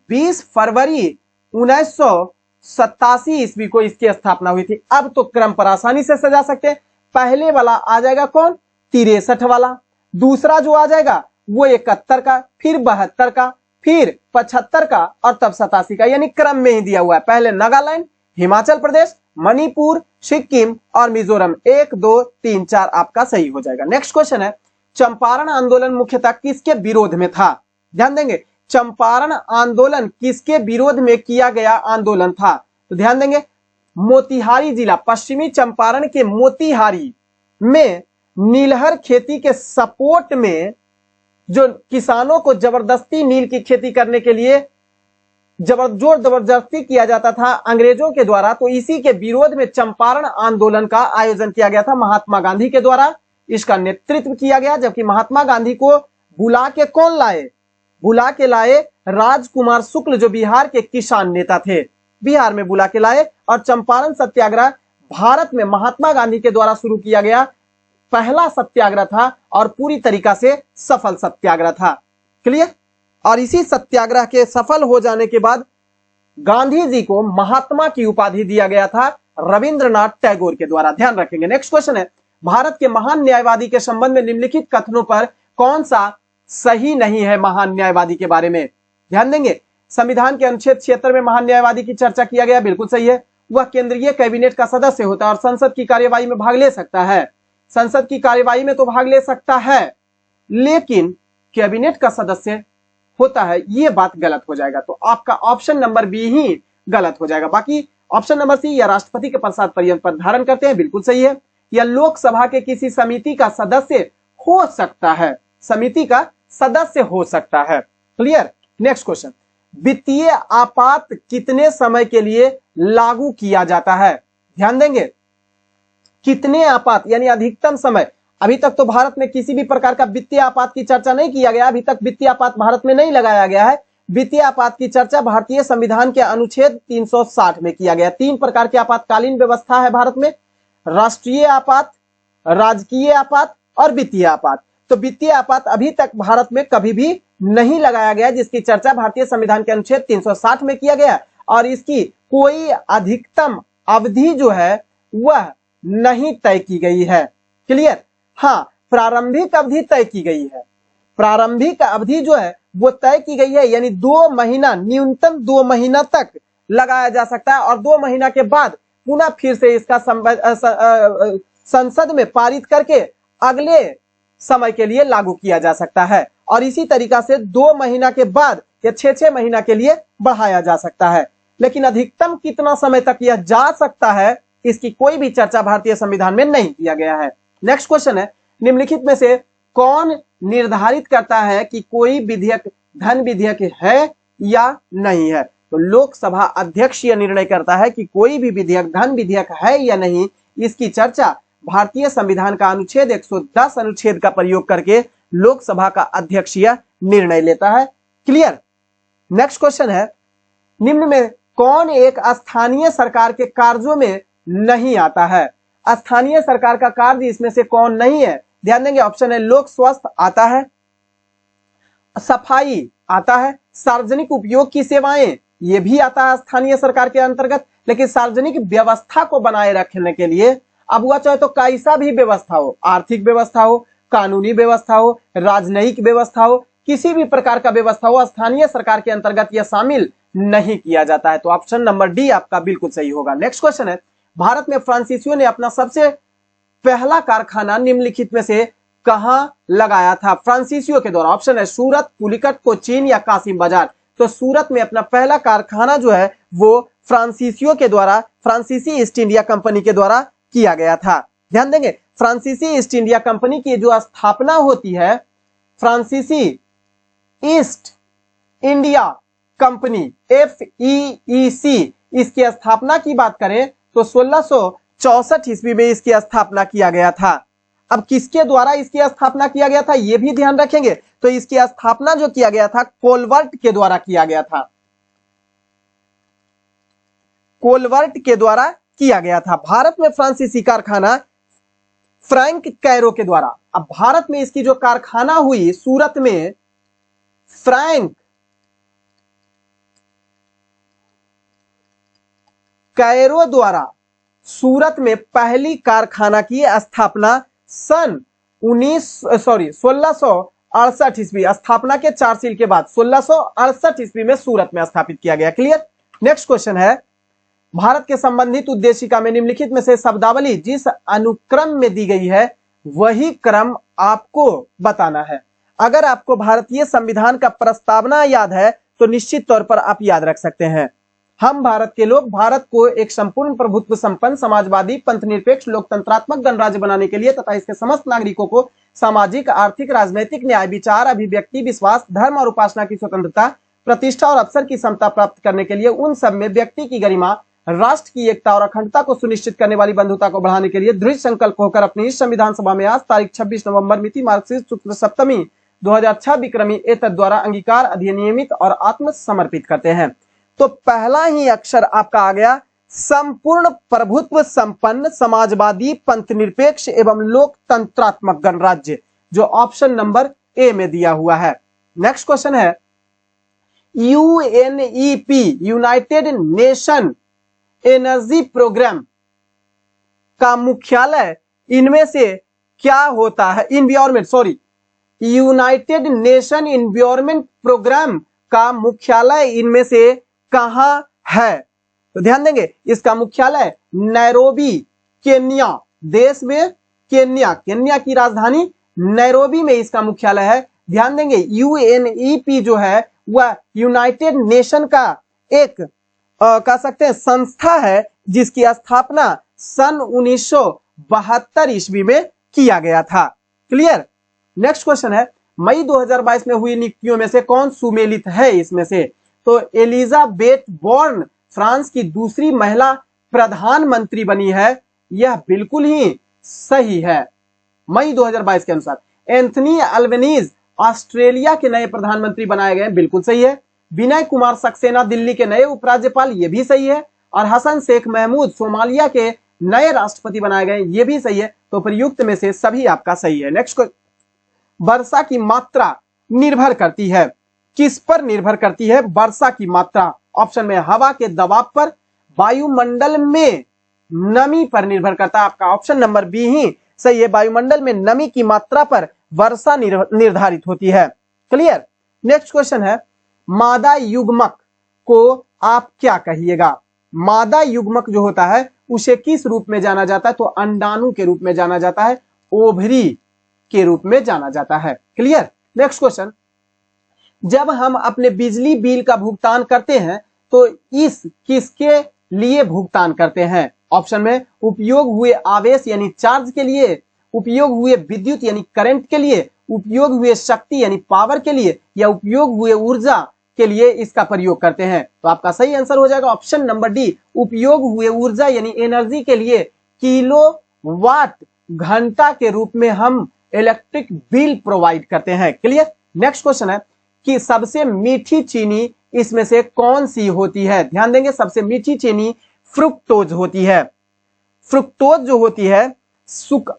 20 फरवरी 1987 ईस्वी को इसकी स्थापना हुई थी। अब तो क्रम पर आसानी से सजा सकते हैं। पहले वाला आ जाएगा कौन? 63 वाला। दूसरा जो आ जाएगा वो 71 का, फिर 72 का, फिर 75 का और तब 87 का, यानी क्रम में ही दिया हुआ है। पहले नागालैंड, हिमाचल प्रदेश, मणिपुर, सिक्किम और मिजोरम। 1 2 3 4 आपका सही हो जाएगा। नेक्स्ट क्वेश्चन है, चंपारण आंदोलन मुख्यतः किसके विरोध में था? ध्यान देंगे, चंपारण आंदोलन किसके विरोध में किया गया आंदोलन था? तो ध्यान देंगे, मोतिहारी जिला, पश्चिमी चंपारण के मोतिहारी में नीलहर खेती के सपोर्ट में जो किसानों को जबरदस्ती नील की खेती करने के लिए जबरदस्ती किया जाता था अंग्रेजों के द्वारा, तो इसी के विरोध में चंपारण आंदोलन का आयोजन किया गया था महात्मा गांधी के द्वारा। इसका नेतृत्व किया गया, जबकि महात्मा गांधी को बुला के कौन लाए? बुला के लाए राजकुमार शुक्ल, जो बिहार के किसान नेता थे, बिहार में बुला के लाए। और चंपारण सत्याग्रह भारत में महात्मा गांधी के द्वारा शुरू किया गया पहला सत्याग्रह था और पूरी तरीका से सफल सत्याग्रह था। क्लियर। और इसी सत्याग्रह के सफल हो जाने के बाद गांधी जी को महात्मा की उपाधि दिया गया था रविंद्रनाथ टैगोर के द्वारा। ध्यान रखेंगे। नेक्स्ट क्वेश्चन है, भारत के महान न्यायवादी के संबंध में निम्नलिखित कथनों पर कौन सा सही नहीं है? महान न्यायवादी के बारे में ध्यान देंगे, संविधान के अनुच्छेद 76 में महान न्यायवादी की चर्चा किया गया, बिल्कुल सही है। वह केंद्रीय कैबिनेट का सदस्य होता है और संसद की कार्यवाही में भाग ले सकता है। संसद की कार्यवाही में तो भाग ले सकता है, लेकिन कैबिनेट का सदस्य होता है, यह बात गलत हो जाएगा। तो आपका ऑप्शन नंबर बी ही गलत हो जाएगा। बाकी ऑप्शन नंबर सी, या राष्ट्रपति के प्रसाद पर्यंत पर धारण करते हैं, बिल्कुल सही है। या लोकसभा के किसी समिति का सदस्य हो सकता है, समिति का सदस्य हो सकता है। क्लियर। नेक्स्ट क्वेश्चन, वित्तीय आपात कितने समय के लिए लागू किया जाता है? ध्यान देंगे, कितने आपात यानी अधिकतम समय। अभी तक तो भारत में किसी भी प्रकार का वित्तीय आपात की चर्चा नहीं किया गया, अभी तक वित्तीय आपात भारत में नहीं लगाया गया है। वित्तीय आपात की चर्चा भारतीय संविधान के अनुच्छेद 360 में किया गया। 3 प्रकार की आपातकालीन व्यवस्था है भारत में, राष्ट्रीय आपात, राजकीय आपात और वित्तीय आपात। तो वित्तीय आपात अभी तक भारत में कभी भी नहीं लगाया गया, जिसकी चर्चा भारतीय संविधान के अनुच्छेद 360 में किया गया। और इसकी कोई अधिकतम अवधि जो है वह नहीं तय की गई है। क्लियर। हाँ, प्रारंभिक अवधि तय की गई है, प्रारंभिक अवधि जो है वो तय की गई है, यानी 2 महीना, न्यूनतम 2 महीना तक लगाया जा सकता है और 2 महीना के बाद पुनः फिर से इसका संसद में पारित करके अगले समय के लिए लागू किया जा सकता है। और इसी तरीका से 2 महीना के बाद या 6 महीना के लिए बढ़ाया जा सकता है। लेकिन अधिकतम कितना समय तक यह जा सकता है, इसकी कोई भी चर्चा भारतीय संविधान में नहीं किया गया है। नेक्स्ट क्वेश्चन है, निम्नलिखित में से कौन निर्धारित करता है कि कोई विधेयक धन विधेयक है या नहीं है? तो लोकसभा अध्यक्ष यह निर्णय करता है कि कोई भी विधेयक धन विधेयक है या नहीं। इसकी चर्चा भारतीय संविधान का अनुच्छेद 110 अनुच्छेद का प्रयोग करके लोकसभा का अध्यक्ष यह निर्णय लेता है। क्लियर। नेक्स्ट क्वेश्चन है, निम्न में कौन एक स्थानीय सरकार के कार्यों में नहीं आता है? स्थानीय सरकार का कार्य इसमें से कौन नहीं है? ध्यान देंगे, ऑप्शन है लोक स्वास्थ्य आता है, सफाई आता है, सार्वजनिक उपयोग की सेवाएं ये भी आता है स्थानीय सरकार के अंतर्गत। लेकिन सार्वजनिक व्यवस्था को बनाए रखने के लिए, अब हुआ चाहे तो कैसा भी व्यवस्था हो, आर्थिक व्यवस्था हो, कानूनी व्यवस्था हो, राजनयिक व्यवस्था हो, किसी भी प्रकार का व्यवस्था हो, स्थानीय सरकार के अंतर्गत यह शामिल नहीं किया जाता है। तो ऑप्शन नंबर डी आपका बिल्कुल सही होगा। नेक्स्ट क्वेश्चन है, भारत में फ्रांसीसियों ने अपना सबसे पहला कारखाना निम्नलिखित में से कहां लगाया था? फ्रांसीसियों के द्वारा। ऑप्शन है सूरत, पुलिकट, कोचीन या कासिम बाजार। तो सूरत में अपना पहला कारखाना जो है वो फ्रांसीसियों के द्वारा, फ्रांसीसी ईस्ट इंडिया कंपनी के द्वारा किया गया था। ध्यान देंगे, फ्रांसीसी ईस्ट इंडिया कंपनी की जो स्थापना होती है, फ्रांसीसी ईस्ट इंडिया कंपनी FEEC, इसकी स्थापना की बात करें तो 1664 ईस्वी में इसकी स्थापना किया गया था। अब किसके द्वारा इसकी स्थापना किया गया था यह भी ध्यान रखेंगे। तो इसकी स्थापना जो किया गया था कोलवर्ट के द्वारा किया गया था, कोलवर्ट के द्वारा किया गया था। भारत में फ्रांसीसी कारखाना फ्रैंक कैरो के द्वारा, अब भारत में इसकी जो कारखाना हुई सूरत में, फ्रैंक कैरो द्वारा सूरत में पहली कारखाना की स्थापना सन 1668 ईस्वी, स्थापना के 4 साल के बाद 1668 ईस्वी में सूरत में स्थापित किया गया। क्लियर। नेक्स्ट क्वेश्चन है, भारत के संबंधित उद्देशिका में निम्नलिखित में से शब्दावली जिस अनुक्रम में दी गई है वही क्रम आपको बताना है। अगर आपको भारतीय संविधान का प्रस्तावना याद है तो निश्चित तौर पर आप याद रख सकते हैं, हम भारत के लोग भारत को एक संपूर्ण प्रभुत्व संपन्न समाजवादी पंथनिरपेक्ष लोकतंत्रात्मक गणराज्य बनाने के लिए तथा इसके समस्त नागरिकों को सामाजिक, आर्थिक, राजनीतिक न्याय, विचार, अभिव्यक्ति, विश्वास, धर्म और उपासना की स्वतंत्रता, प्रतिष्ठा और अवसर की समता प्राप्त करने के लिए उन सब में व्यक्ति की गरिमा, राष्ट्र की एकता और अखंडता को सुनिश्चित करने वाली बंधुता को बढ़ाने के लिए दृढ़ संकल्प होकर अपनी इस संविधान सभा में आज तारीख 26 नवंबर मिति मार्क्सिस्ट शुक्ल सप्तमी 2006 विक्रमी एतद द्वारा अंगीकार, अधिनियमित और आत्मसमर्पित करते हैं। तो पहला ही अक्षर आपका आ गया संपूर्ण प्रभुत्व संपन्न समाजवादी पंथनिरपेक्ष एवं लोकतंत्रात्मक गणराज्य, जो ऑप्शन नंबर ए में दिया हुआ है। नेक्स्ट क्वेश्चन है, UNEP united nation energy programme का मुख्यालय इनमें से क्या होता है? यूनाइटेड नेशन एनवायरनमेंट प्रोग्राम का मुख्यालय इनमें से कहां है? तो ध्यान देंगे, इसका मुख्यालय नैरोबी, केन्या देश में, केन्या की राजधानी नैरोबी में इसका मुख्यालय है। ध्यान देंगे, UNEP जो है वह यूनाइटेड नेशन का एक कह सकते हैं संस्था है जिसकी स्थापना सन 1972 ईस्वी में किया गया था। क्लियर। नेक्स्ट क्वेश्चन है, मई 2022 में हुई नियुक्तियों में से कौन सुमेलित है इसमें से? तो एलिजाबेथ बोर्न फ्रांस की दूसरी महिला प्रधानमंत्री बनी है, यह बिल्कुल ही सही है मई 2022 के अनुसार। एंथनी अल्बनीज ऑस्ट्रेलिया के नए प्रधानमंत्री बनाए गए, बिल्कुल सही है। विनय कुमार सक्सेना दिल्ली के नए उपराज्यपाल, यह भी सही है। और हसन शेख महमूद सोमालिया के नए राष्ट्रपति बनाए गए, यह भी सही है। तो प्रयुक्त में से सभी आपका सही है। नेक्स्ट, वर्षा की मात्रा निर्भर करती है, किस पर निर्भर करती है वर्षा की मात्रा? ऑप्शन में हवा के दबाव पर, वायुमंडल में नमी पर निर्भर करता है। आपका ऑप्शन नंबर बी ही सही है, वायुमंडल में नमी की मात्रा पर वर्षा निर्धारित होती है। क्लियर। नेक्स्ट क्वेश्चन है, मादा युग्मक को आप क्या कहिएगा? मादा युग्मक जो होता है उसे किस रूप में जाना जाता है? तो अंडाणु के रूप में जाना जाता है, ओवरी के रूप में जाना जाता है। क्लियर। नेक्स्ट क्वेश्चन, जब हम अपने बिजली बिल का भुगतान करते हैं तो इस किसके लिए भुगतान करते हैं? ऑप्शन में उपयोग हुए आवेश यानी चार्ज के लिए, उपयोग हुए विद्युत यानी करंट के लिए, उपयोग हुए शक्ति यानी पावर के लिए, या उपयोग हुए ऊर्जा के लिए इसका प्रयोग करते हैं। तो आपका सही आंसर हो जाएगा ऑप्शन नंबर डी, उपयोग हुए ऊर्जा यानी एनर्जी के लिए किलोवाट घंटा के रूप में हम इलेक्ट्रिक बिल प्रोवाइड करते हैं। क्लियर। नेक्स्ट क्वेश्चन है कि सबसे मीठी चीनी इसमें से कौन सी होती है? ध्यान देंगे, सबसे मीठी चीनी फ्रुक्टोज होती है। फ्रुक्टोज जो होती है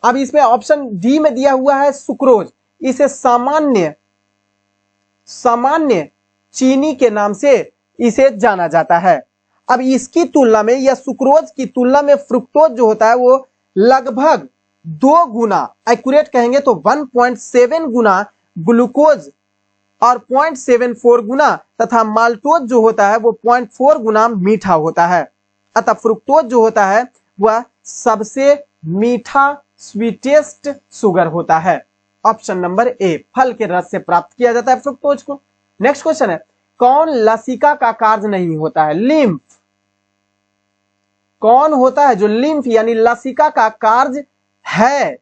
अब इसमें ऑप्शन डी में दिया हुआ है सुक्रोज। इसे सामान्य चीनी के नाम से इसे जाना जाता है। अब इसकी तुलना में या सुक्रोज की तुलना में फ्रुक्टोज जो होता है वो लगभग 2 गुना, एक्यूरेट कहेंगे तो 1.7 गुना ग्लूकोज और 0.74 गुना तथा माल्टोज जो होता है वो 0.4 गुना मीठा होता है। अतः फ्रुक्टोज जो होता है वह सबसे मीठा स्वीटेस्ट शुगर होता है। ऑप्शन नंबर ए, फल के रस से प्राप्त किया जाता है फ्रुक्टोज को। नेक्स्ट क्वेश्चन है, कौन लसिका का कार्य नहीं होता है? लिम्फ। कौन होता है जो लिम्फ यानी लसिका का कार्य है?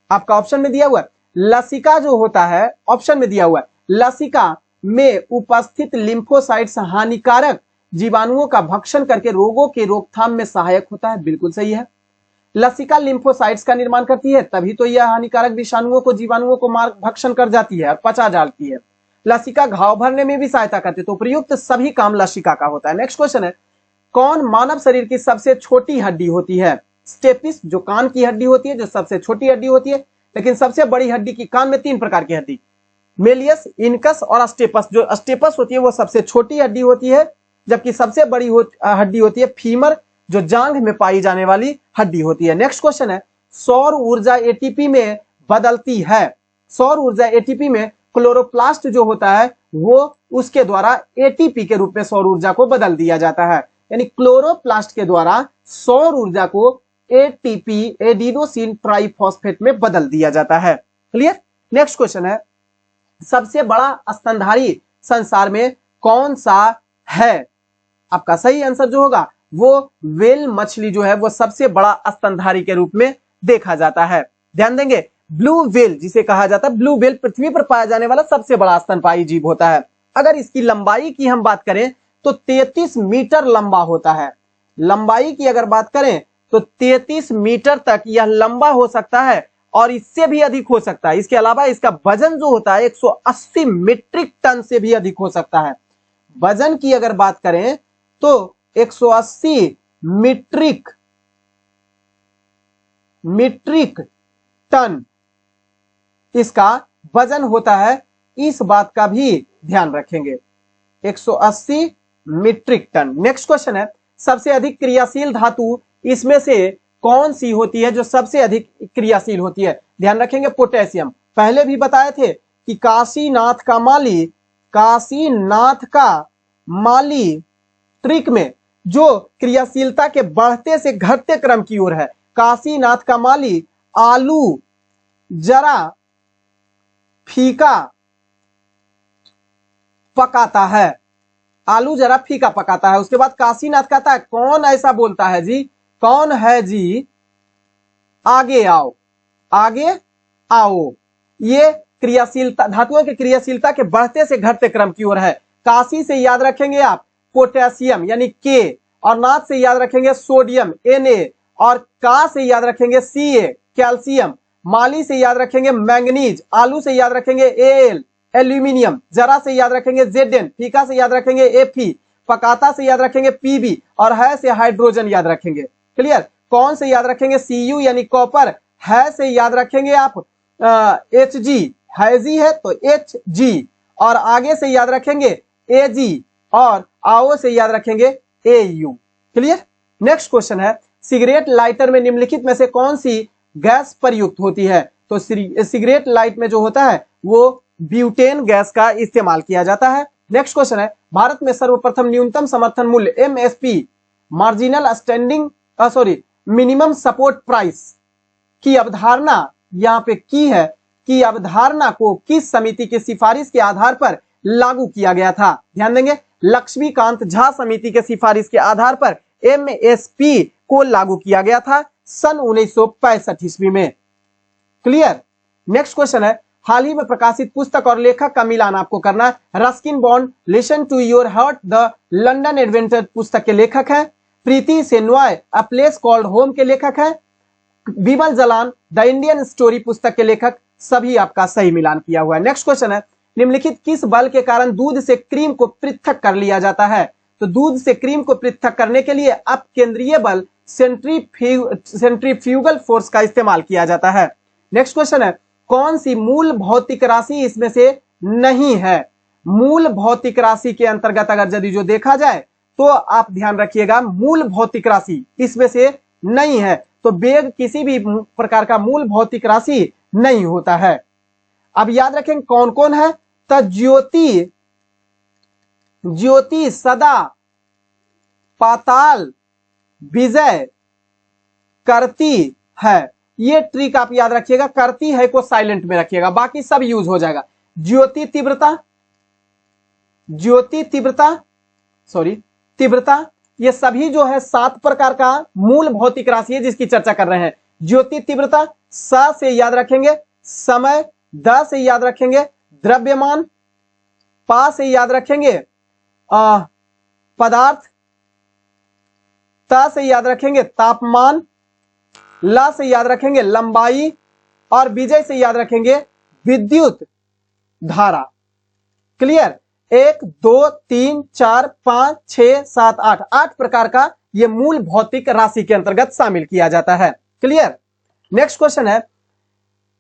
आपका ऑप्शन में दिया हुआ है। लसिका जो होता है, ऑप्शन में दिया हुआ है, लसिका में उपस्थित लिम्फोसाइट्स हानिकारक जीवाणुओं का भक्षण करके रोगों के रोकथाम में सहायक होता है। बिल्कुल सही है। लसिका लिम्फोसाइट्स का निर्माण करती है, तभी तो यह हानिकारक विषाणुओं को, जीवाणुओं को मार भक्षण कर जाती है और पचा डालती है। लसिका घाव भरने में भी सहायता करती है, तो प्रयुक्त सभी काम लसिका का होता है। नेक्स्ट क्वेश्चन है, कौन मानव शरीर की सबसे छोटी हड्डी होती है? स्टेपिस जो कान की हड्डी होती है, जो सबसे छोटी हड्डी होती है, लेकिन सबसे बड़ी हड्डी की कान में 3 प्रकार की हड्डी, मेलियस, इनकस और अस्टेपस। जो अस्टेपस होती है वो सबसे छोटी हड्डी होती है, जबकि सबसे बड़ी हड्डी होती है फीमर, जो जांघ में पाई जाने वाली हड्डी होती है। नेक्स्ट क्वेश्चन है, सौर ऊर्जा एटीपी में बदलती है। सौर ऊर्जा एटीपी में क्लोरोप्लास्ट जो होता है वो उसके द्वारा एटीपी के रूप में सौर ऊर्जा को बदल दिया जाता है। यानी क्लोरोप्लास्ट के द्वारा सौर ऊर्जा को एटीपी, एडिनोसिन ट्राइफॉस्फेट में बदल दिया जाता है। क्लियर। नेक्स्ट क्वेश्चन है, सबसे बड़ा स्तनधारी संसार में कौन सा है? आपका सही आंसर जो होगा वो व्हेल मछली जो है वो सबसे बड़ा स्तनधारी के रूप में देखा जाता है। ध्यान देंगे, ब्लू व्हेल जिसे कहा जाता है, ब्लू व्हेल पृथ्वी पर पाया जाने वाला सबसे बड़ा स्तनपायी जीव होता है। अगर इसकी लंबाई की हम बात करें तो 33 मीटर लंबा होता है। लंबाई की अगर बात करें तो 33 मीटर तक यह लंबा हो सकता है और इससे भी अधिक हो सकता है। इसके अलावा इसका वजन जो होता है 180 मीट्रिक टन से भी अधिक हो सकता है। वजन की अगर बात करें तो 180 मीट्रिक टन इसका वजन होता है। इस बात का भी ध्यान रखेंगे, 180 मीट्रिक टन। नेक्स्ट क्वेश्चन है, सबसे अधिक क्रियाशील धातु इसमें से कौन सी होती है जो सबसे अधिक क्रियाशील होती है? ध्यान रखेंगे, पोटेशियम। पहले भी बताए थे कि काशीनाथ का माली ट्रिक में जो क्रियाशीलता के बढ़ते से घटते क्रम की ओर है। काशीनाथ का माली आलू जरा फीका पकाता है, आलू जरा फीका पकाता है। उसके बाद काशीनाथ कहता है, कौन ऐसा बोलता है जी, कौन है जी, आगे आओ, आगे आओ। ये क्रियाशीलता, धातुओं की क्रियाशीलता के बढ़ते से घटते क्रम की ओर है। काशी से याद रखेंगे आप पोटेशियम यानी के, और नाथ से याद रखेंगे सोडियम Na, और का से याद रखेंगे Ca कैल्शियम, माली से याद रखेंगे मैंगनीज, आलू से याद रखेंगे Al एल्यूमिनियम, जरा से याद रखेंगे Zn, फीका से याद रखेंगे Fe, पकाता से याद रखेंगे Pb, और है से हाइड्रोजन याद रखेंगे। क्लियर। कौन से याद रखेंगे Cu यानी कॉपर, है से याद रखेंगे आप Hg, हैजी है तो Hg, और आगे से याद रखेंगे Ag, और आओ से याद रखेंगे Au। क्लियर। नेक्स्ट क्वेश्चन है, सिगरेट लाइटर में निम्नलिखित में से कौन सी गैस प्रयुक्त होती है? तो सिगरेट लाइट में जो होता है वो ब्यूटेन गैस का इस्तेमाल किया जाता है। नेक्स्ट क्वेश्चन है, भारत में सर्वप्रथम न्यूनतम समर्थन मूल्य MSP marginal standing minimum support price की अवधारणा यहाँ पे की है कि अवधारणा को किस समिति की सिफारिश के आधार पर लागू किया गया था? ध्यान देंगे, लक्ष्मीकांत झा समिति के सिफारिश के आधार पर MSP को लागू किया गया था सन 1965 ईस्वी में। क्लियर। नेक्स्ट क्वेश्चन है, हाल ही में प्रकाशित पुस्तक और लेखक का मिलान आपको करना है। Ruskin Bond listen to your heart the London adventure पुस्तक के लेखक हैं। Preeti Shenoy a place called home के लेखक हैं। Bimal Jalan, the Indian story पुस्तक के लेखक, सभी आपका सही मिलान किया हुआ है। नेक्स्ट क्वेश्चन है, निम्नलिखित किस बल के कारण दूध से क्रीम को पृथक कर लिया जाता है? तो दूध से क्रीम को पृथक करने के लिए अपकेंद्रीय बल सेंट्रीफ्यूगल फोर्स का इस्तेमाल किया जाता है। नेक्स्ट क्वेश्चन है, कौन सी मूल भौतिक राशि इसमें से नहीं है? मूल भौतिक राशि के अंतर्गत अगर यदि जो देखा जाए तो आप ध्यान रखिएगा, मूल भौतिक राशि इसमें से नहीं है, तो वेग किसी भी प्रकार का मूल भौतिक राशि नहीं होता है। अब याद रखें कौन कौन है, तो ज्योति, सदा, पाताल, विजय, करती है। ये ट्रिक आप याद रखिएगा, करती है को साइलेंट में रखिएगा, बाकी सब यूज हो जाएगा। ज्योति तीव्रता, ये सभी जो है 7 प्रकार का मूल भौतिक राशि है जिसकी चर्चा कर रहे हैं। ज्योति तीव्रता, स से याद रखेंगे समय, द से याद रखेंगे द्रव्यमान, पा से याद रखेंगे पदार्थ, त से याद रखेंगे तापमान, ल से याद रखेंगे लंबाई और विजय से याद रखेंगे विद्युत धारा। क्लियर? 1 2 3 4 5 6 7 8 प्रकार का यह मूल भौतिक राशि के अंतर्गत शामिल किया जाता है। क्लियर? नेक्स्ट क्वेश्चन है,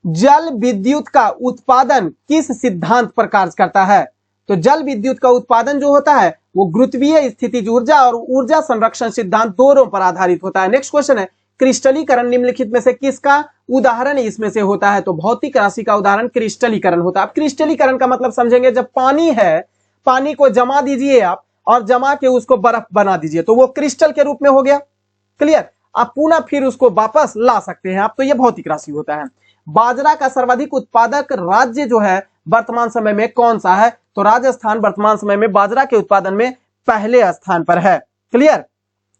जल विद्युत का उत्पादन किस सिद्धांत पर कार्य करता है? तो जल विद्युत का उत्पादन जो होता है वो गुरुत्वीय स्थितिज ऊर्जा और ऊर्जा संरक्षण सिद्धांत दोनों पर आधारित होता है। नेक्स्ट क्वेश्चन है, क्रिस्टलीकरण निम्नलिखित में से किसका उदाहरण इसमें से होता है? तो भौतिक राशि का उदाहरण क्रिस्टलीकरण होता है। अब क्रिस्टलीकरण का मतलब समझेंगे, जब पानी है, पानी को जमा दीजिए आप और जमा के उसको बर्फ बना दीजिए तो वो क्रिस्टल के रूप में हो गया। क्लियर? आप पुनः फिर उसको वापस ला सकते हैं आप, तो यह भौतिक राशि होता है। बाजरा का सर्वाधिक उत्पादक राज्य जो है वर्तमान समय में कौन सा है? तो राजस्थान वर्तमान समय में बाजरा के उत्पादन में पहले स्थान पर है। क्लियर?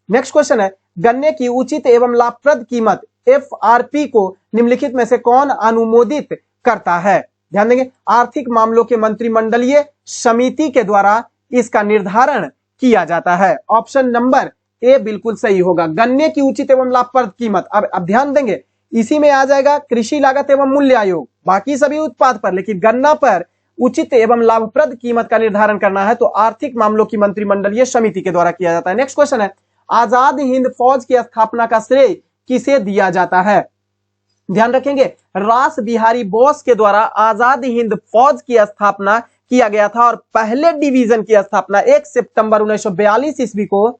नेक्स्ट क्वेश्चन है, गन्ने की उचित एवं लाभप्रद कीमत FRP को निम्नलिखित में से कौन अनुमोदित करता है? ध्यान देंगे, आर्थिक मामलों के मंत्रिमंडलीय समिति के द्वारा इसका निर्धारण किया जाता है। ऑप्शन नंबर ए बिल्कुल सही होगा, गन्ने की उचित एवं लाभप्रद कीमत। अब ध्यान देंगे, इसी में आ जाएगा कृषि लागत एवं मूल्य आयोग, बाकी सभी उत्पाद पर, लेकिन गन्ना पर उचित एवं लाभप्रद कीमत का निर्धारण करना है तो आर्थिक मामलों की मंत्रिमंडलीय समिति के द्वारा किया जाता है। नेक्स्ट क्वेश्चन है, आजाद हिंद फौज की स्थापना का श्रेय किसे दिया जाता है? ध्यान रखेंगे, रास बिहारी बोस के द्वारा आजाद हिंद फौज की स्थापना किया गया था और पहले डिवीजन की स्थापना 1 सितंबर 1942 ईस्वी को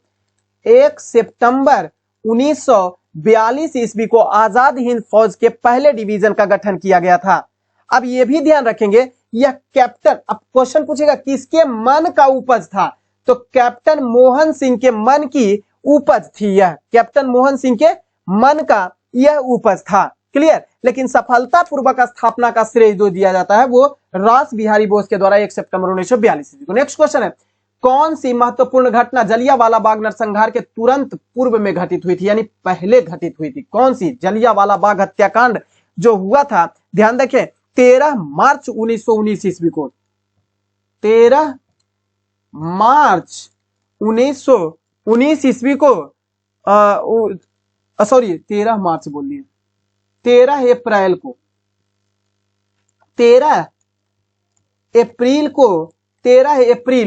1 सितंबर 1942 ईस्वी को आजाद हिंद फौज के पहले डिवीजन का गठन किया गया था। अब यह भी ध्यान रखेंगे, यह कैप्टन, अब क्वेश्चन पूछेगा किसके मन का उपज था? तो कैप्टन मोहन सिंह के मन की उपज थी यह, कैप्टन मोहन सिंह के मन का यह उपज था। क्लियर? लेकिन सफलतापूर्वक स्थापना का श्रेय जो दिया जाता है वो रास बिहारी बोस के द्वारा 1 सितंबर 1942 ईस्वी को। नेक्स्ट क्वेश्चन है, कौन सी महत्वपूर्ण घटना जलियांवाला बाग नरसंहार के तुरंत पूर्व में घटित हुई थी, यानी पहले घटित हुई थी? कौन सी? जलियांवाला बाग हत्याकांड जो हुआ था, ध्यान रखें 13 मार्च 1919 ईस्वी को, 13 मार्च 1919 ईस्वी को, सॉरी 13 मार्च बोलिए, 13 अप्रैल को, 13 अप्रैल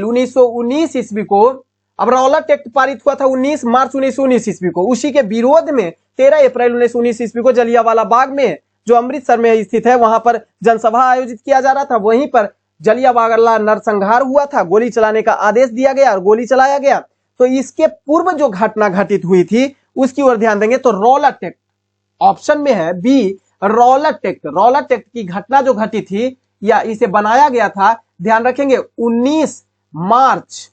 1919 ईस्वी को। अब रौलट एक्ट पारित हुआ था 19 मार्च 1919 ईस्वी को, उसी के विरोध में 13 अप्रैल 1919 ईस्वी को जलियांवाला बाग में जो अमृतसर में स्थित है वहां पर जनसभा आयोजित किया जा रहा था, वहीं पर जलियांवाला नरसंहार हुआ था, गोली चलाने का आदेश दिया गया और गोली चलाया गया। तो इसके पूर्व जो घटना घटित हुई थी उसकी ओर ध्यान देंगे तो रौलट एक्ट, ऑप्शन में है B Rowlatt act. Rowlatt act की घटना जो घटी थी या इसे बनाया गया था, ध्यान रखेंगे 19 मार्च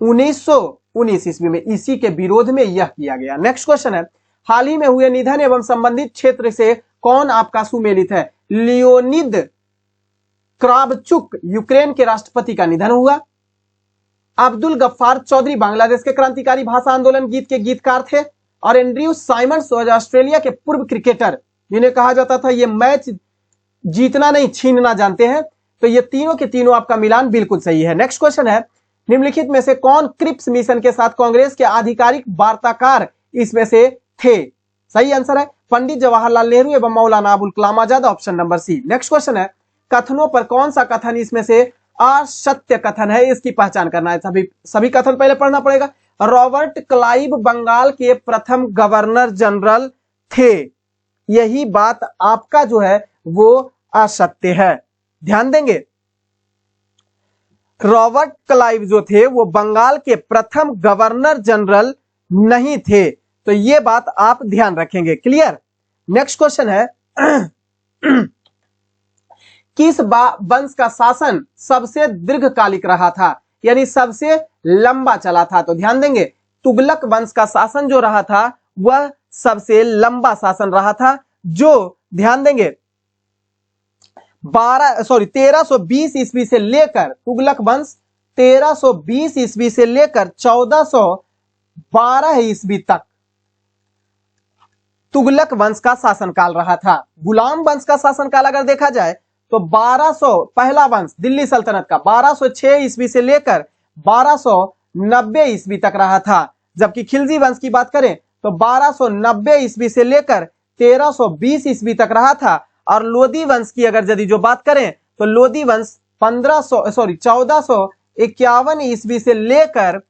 1919 ईस्वी में, इसी के विरोध में यह किया गया। नेक्स्ट क्वेश्चन है, हाल ही में हुए निधन एवं संबंधित क्षेत्र से कौन आपका सुमेलित है? लियोनिद क्रावचुक यूक्रेन के राष्ट्रपति का निधन हुआ। अब्दुल गफ्फार चौधरी बांग्लादेश के क्रांतिकारी भाषा आंदोलन गीत के गीतकार थे। और एंड्रयू साइमंड्स ऑस्ट्रेलिया के पूर्व क्रिकेटर, जिन्हें कहा जाता था ये मैच जीतना नहीं छीनना जानते हैं। तो ये तीनों के तीनों आपका मिलान बिल्कुल सही है। नेक्स्ट क्वेश्चन है, निम्नलिखित में से कौन क्रिप्स मिशन के साथ कांग्रेस के आधिकारिक वार्ताकार इसमें से थे? सही आंसर है पंडित जवाहरलाल नेहरू एवं Maulana Abul Kalam Azad, option number C. Next question है कथनों पर कौन सा कथन इसमें से असत्य कथन है, इसकी पहचान करना है। सभी कथन पहले पढ़ना पड़ेगा। रॉबर्ट क्लाइव बंगाल के प्रथम गवर्नर जनरल थे, यही बात आपका जो है वो असत्य है। ध्यान देंगे, रॉबर्ट क्लाइव जो थे वो बंगाल के प्रथम गवर्नर जनरल नहीं थे, तो ये बात आप ध्यान रखेंगे। क्लियर। नेक्स्ट क्वेश्चन है किस वंश का शासन सबसे दीर्घकालिक रहा था, यानी सबसे लंबा चला था। तो ध्यान देंगे तुगलक वंश का शासन जो रहा था वह सबसे लंबा शासन रहा था, जो ध्यान देंगे 1320 ईस्वी से लेकर, तुगलक वंश 1320 ईस्वी से लेकर 1412 ईस्वी तक तुगलक वंश का शासनकाल रहा था। गुलाम वंश का शासनकाल अगर देखा जाए तो 1200, पहला वंश दिल्ली सल्तनत का 1206 ईस्वी से लेकर 1290 ईस्वी तक रहा था। जबकि खिलजी वंश की बात करें तो 1290 ईस्वी से लेकर 1320 ईस्वी तक रहा था। और लोधी वंश की अगर यदि जो बात करें तो लोधी वंश 1451 ईस्वी से लेकर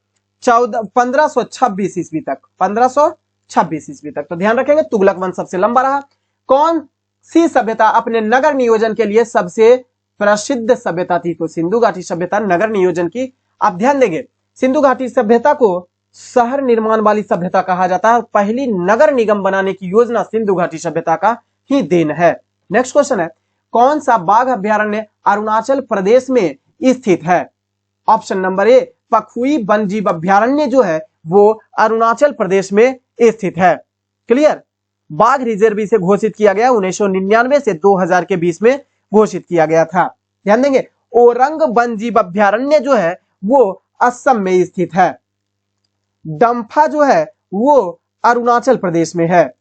1526 ईस्वी तक, 1526 ईस्वी तक। तो ध्यान रखेंगे तुगलक वंश सबसे लंबा रहा। कौन सी सभ्यता अपने नगर नियोजन के लिए सबसे प्रसिद्ध सभ्यता थी? तो सिंधु घाटी सभ्यता नगर नियोजन की। आप ध्यान देंगे सिंधु घाटी सभ्यता को शहर निर्माण वाली सभ्यता कहा जाता है। पहली नगर निगम बनाने की योजना सिंधु घाटी सभ्यता का ही देन है। नेक्स्ट क्वेश्चन है कौन सा बाघ अभ्यारण्य अरुणाचल प्रदेश में स्थित है? Option number A Pakhui one जीव अभ्यारण्य जो है वो अरुणाचल प्रदेश में स्थित है। क्लियर। बाघ रिजर्व से घोषित किया गया 1999 से 2000 के बीच में घोषित किया गया था। ध्यान देंगे ओरंग वन जीव अभ्यारण्य जो है वो असम में स्थित है। डंफा जो है वो अरुणाचल प्रदेश में है,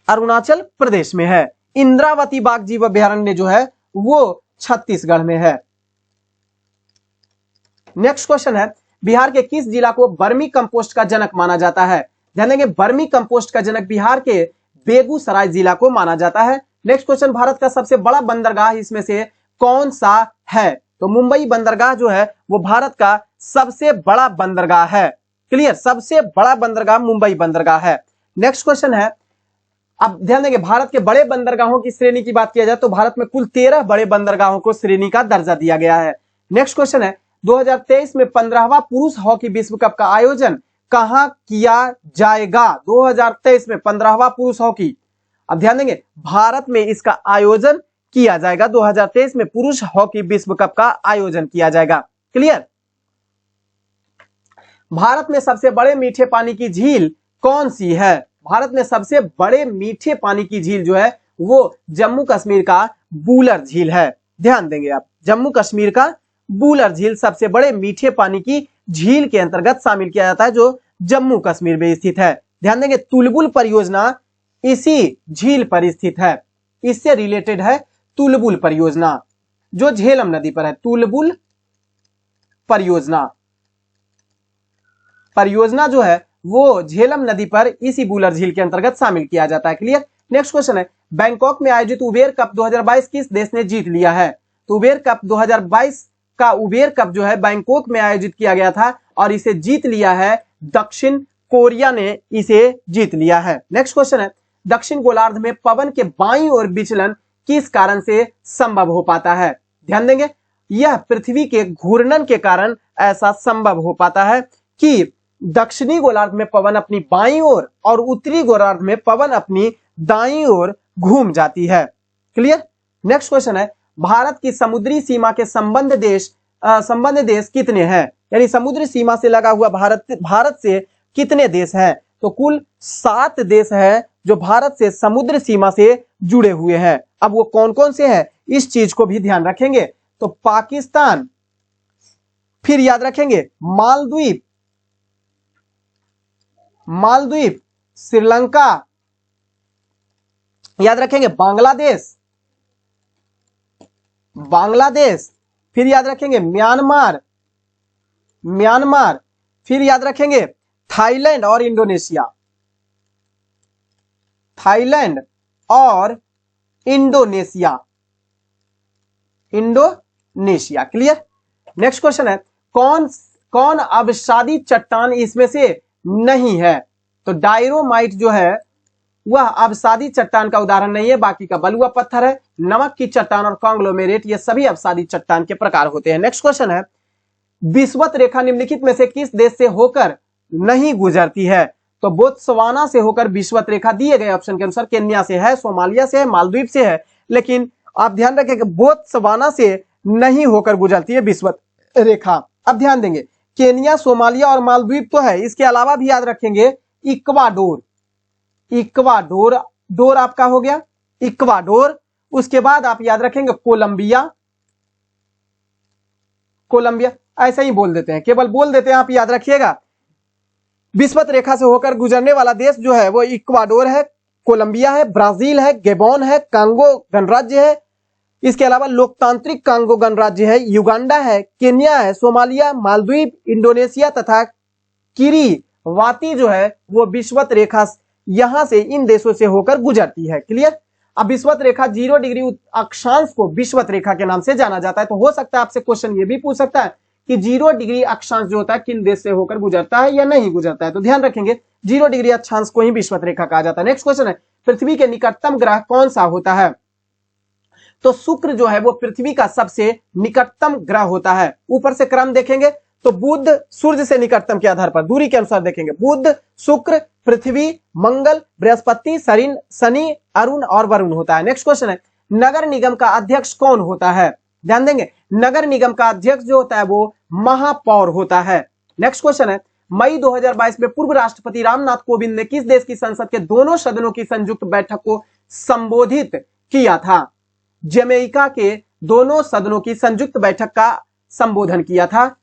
अरुणाचल प्रदेश में है। इंद्रावती बाघ जीव अभ्यारण्य जो है वो छत्तीसगढ़ में है। नेक्स्ट क्वेश्चन है बिहार के किस जिला को वर्मी कंपोस्ट का जनक माना जाता है? ध्यान देंगे वर्मी कंपोस्ट का जनक बिहार के बेगूसराय जिला को माना जाता है। नेक्स्ट क्वेश्चन भारत का सबसे बड़ा बंदरगाह इसमें से कौन सा है? तो मुंबई बंदरगाह जो है वो भारत का सबसे बड़ा बंदरगाह है। क्लियर। सबसे बड़ा बंदरगाह मुंबई बंदरगाह है। नेक्स्ट क्वेश्चन है अब ध्यान देंगे भारत के बड़े बंदरगाहों की श्रेणी की बात किया जाए तो भारत में कुल 13 बड़े बंदरगाहों को श्रेणी का दर्जा दिया गया है। नेक्स्ट क्वेश्चन है 2023 में 15वां पुरुष हॉकी विश्व कप का आयोजन कहां किया जाएगा? 2023 में 15वां पुरुष हॉकी, अब ध्यान देंगे भारत में इसका आयोजन किया जाएगा। 2023 में पुरुष हॉकी विश्व कप का आयोजन किया जाएगा। क्लियर। भारत में सबसे बड़े मीठे पानी की झील कौन सी है? भारत में सबसे बड़े मीठे पानी की झील जो है वो जम्मू कश्मीर का बूलर झील है। ध्यान देंगे आप जम्मू कश्मीर का बूलर झील सबसे बड़े मीठे पानी की झील के अंतर्गत शामिल किया जाता है जो जम्मू कश्मीर में स्थित है। ध्यान देंगे तुलबुल परियोजना इसी झील पर स्थित है, इससे रिलेटेड है तुलबुल परियोजना जो झेलम नदी पर है। तुलबुल परियोजना जो है वो झेलम नदी पर इसी बूलर झील के अंतर्गत शामिल किया जाता है। क्लियर। नेक्स्ट क्वेश्चन है बैंकॉक में आयोजित उबेर कप 2022 किस देश ने जीत लिया है? तो उबेर कप 2022 का उबेर कप जो है बैंकॉक में आयोजित किया गया था और इसे जीत लिया है दक्षिण कोरिया ने इसे जीत लिया है। नेक्स्ट क्वेश्चन है दक्षिण गोलार्ध में पवन के बाईं ओर विचलन किस कारण से संभव हो पाता है? ध्यान देंगे यह पृथ्वी के घूर्णन के कारण ऐसा संभव हो पाता है कि दक्षिणी गोलार्ध में पवन अपनी बाईं ओर और उत्तरी गोलार्ध में पवन अपनी दाईं ओर घूम जाती है। क्लियर। नेक्स्ट क्वेश्चन है भारत की समुद्री सीमा के संबंध देश कितने हैं? यानी समुद्री सीमा से लगा हुआ भारत से कितने देश हैं? तो कुल 7 देश हैं जो भारत से समुद्र सीमा से जुड़े हुए हैं। अब वो कौन कौन से हैं इस चीज को भी ध्यान रखेंगे। तो पाकिस्तान, फिर याद रखेंगे मालदीव, श्रीलंका, याद रखेंगे बांग्लादेश, फिर याद रखेंगे म्यांमार, फिर याद रखेंगे थाईलैंड और इंडोनेशिया, थाईलैंड और Indonesia, Indonesia. Clear. Next question है, कौन कौन अवसादी चट्टान इसमें से नहीं है? तो डायरोमाइट जो है वह अवसादी चट्टान का उदाहरण नहीं है, बाकी का बलुआ पत्थर है, नमक की चट्टान और कांग्लोमेरेट, ये सभी अवसादी चट्टान के प्रकार होते हैं। नेक्स्ट क्वेश्चन है, विषुवत रेखा निम्नलिखित में से किस देश से होकर नहीं गुजरती है? तो बोत्सवाना से होकर विषुवत रेखा दिए गए ऑप्शन के अनुसार केन्या से है, सोमालिया से है, मालदीव से है, लेकिन आप ध्यान रखें कि बोत्सवाना से नहीं होकर गुजरती है विषुवत रेखा। अब ध्यान देंगे, केन्या, सोमालिया और मालदीव तो है, इसके अलावा भी याद रखेंगे इक्वाडोर, इक्वाडोर, डोर आपका हो गया इक्वाडोर। उसके बाद आप याद रखेंगे कोलंबिया, कोलंबिया ऐसा ही बोल देते हैं, केवल बोल देते हैं, आप याद रखिएगा। विषुवत रेखा से होकर गुजरने वाला देश जो है वो इक्वाडोर है, कोलंबिया है, ब्राजील है, गेबोन है, कांगो गणराज्य है, इसके अलावा लोकतांत्रिक कांगो गणराज्य है, युगांडा है, केन्या है, सोमालिया, मालदीव, इंडोनेशिया तथा किरीबाती जो है वो विषुवत रेखा यहां से इन देशों से होकर गुजरती है। क्लियर। अब विषुवत रेखा 0 डिग्री अक्षांश को विषुवत रेखा के नाम से जाना जाता है। तो हो सकता है आपसे क्वेश्चन ये भी पूछ सकता है कि 0 डिग्री अक्षांश जो होता है किन देश से होकर गुजरता है या नहीं गुजरता है? तो ध्यान रखेंगे 0 डिग्री अक्षांश को ही विषुवत रेखा कहा जाता है। नेक्स्ट क्वेश्चन है, पृथ्वी के निकटतम ग्रह कौन सा होता है? तो शुक्र जो है वो पृथ्वी का सबसे निकटतम ग्रह होता है। ऊपर से क्रम देखेंगे तो बुध सूर्य से निकटतम के आधार पर दूरी के अनुसार देखेंगे, बुध, शुक्र, पृथ्वी, मंगल, बृहस्पति, शनि, अरुण और वरुण होता है। नेक्स्ट क्वेश्चन है, नगर निगम का अध्यक्ष कौन होता है? ध्यान देंगे, नगर निगम का अध्यक्ष जो होता है वो महापौर होता है। नेक्स्ट क्वेश्चन है, मई 2022 में पूर्व राष्ट्रपति रामनाथ कोविंद ने किस देश की संसद के दोनों सदनों की संयुक्त बैठक को संबोधित किया था? जमैका के दोनों सदनों की संयुक्त बैठक का संबोधन किया था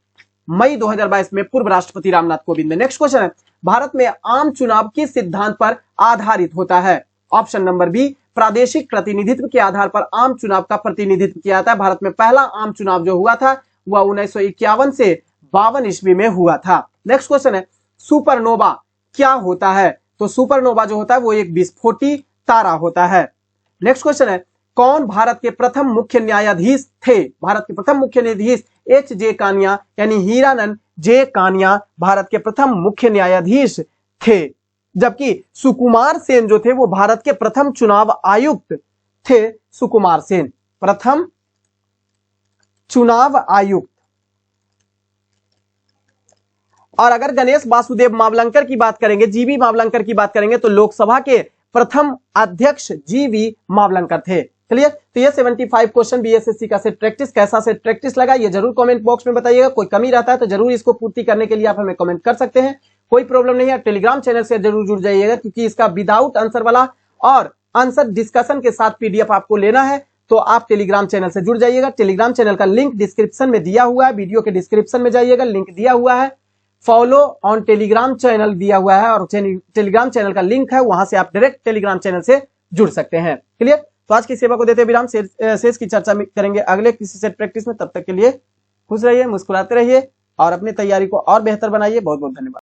मई 2022 में पूर्व राष्ट्रपति रामनाथ कोविंद ने। नेक्स्ट क्वेश्चन है, भारत में आम चुनाव किस सिद्धांत पर आधारित होता है? ऑप्शन नंबर बी, प्रादेशिक प्रतिनिधित्व के आधार पर आम चुनाव का प्रतिनिधित्व किया जाता है। भारत में पहला आम चुनाव जो हुआ था वह 1951 से 52 ईस्वी में हुआ था। नेक्स्ट क्वेश्चन है, सुपरनोवा क्या होता है? तो सुपरनोवा जो होता है वो एक विस्फोटी तारा होता है। नेक्स्ट क्वेश्चन है, कौन भारत के प्रथम मुख्य न्यायाधीश थे? भारत के प्रथम मुख्य न्यायाधीश H.J. कानिया यानी हीरानंद जे कानिया भारत के प्रथम मुख्य न्यायाधीश थे, जबकि सुकुमार सेन जो थे वो भारत के प्रथम चुनाव आयुक्त थे। सुकुमार सेन प्रथम चुनाव आयुक्त। और अगर गणेश वासुदेव मावलंकर की बात करेंगे, जीवी मावलंकर की बात करेंगे, तो लोकसभा के प्रथम अध्यक्ष जीवी मावलंकर थे। क्लियर। तो ये 75 क्वेश्चन बीएसएससी का सेट प्रैक्टिस, कैसा सेट प्रैक्टिस लगा ये जरूर कमेंट बॉक्स में बताइएगा। कोई कमी रहता है तो जरूर इसको पूर्ति करने के लिए आप हमें कमेंट कर सकते हैं, कोई प्रॉब्लम नहीं है। टेलीग्राम चैनल से जरूर जुड़ जाइएगा, क्योंकि इसका विदाउट आंसर वाला और आंसर डिस्कशन के साथ पीडीएफ आपको लेना है तो आप टेलीग्राम चैनल से जुड़ जाइएगा। टेलीग्राम चैनल का लिंक डिस्क्रिप्शन में दिया हुआ है, वीडियो के डिस्क्रिप्शन में जाइएगा, लिंक दिया हुआ है। फॉलो ऑन टेलीग्राम चैनल दिया हुआ है और टेलीग्राम चैनल का लिंक है, वहां से आप डायरेक्ट टेलीग्राम चैनल से जुड़ सकते हैं। क्लियर। तो आज की सेवा को देते विराम, शेष की चर्चा करेंगे अगले किसी सेट प्रैक्टिस में। तब तक के लिए खुश रहिए, मुस्कुराते रहिए और अपनी तैयारी को और बेहतर बनाइए। बहुत बहुत धन्यवाद।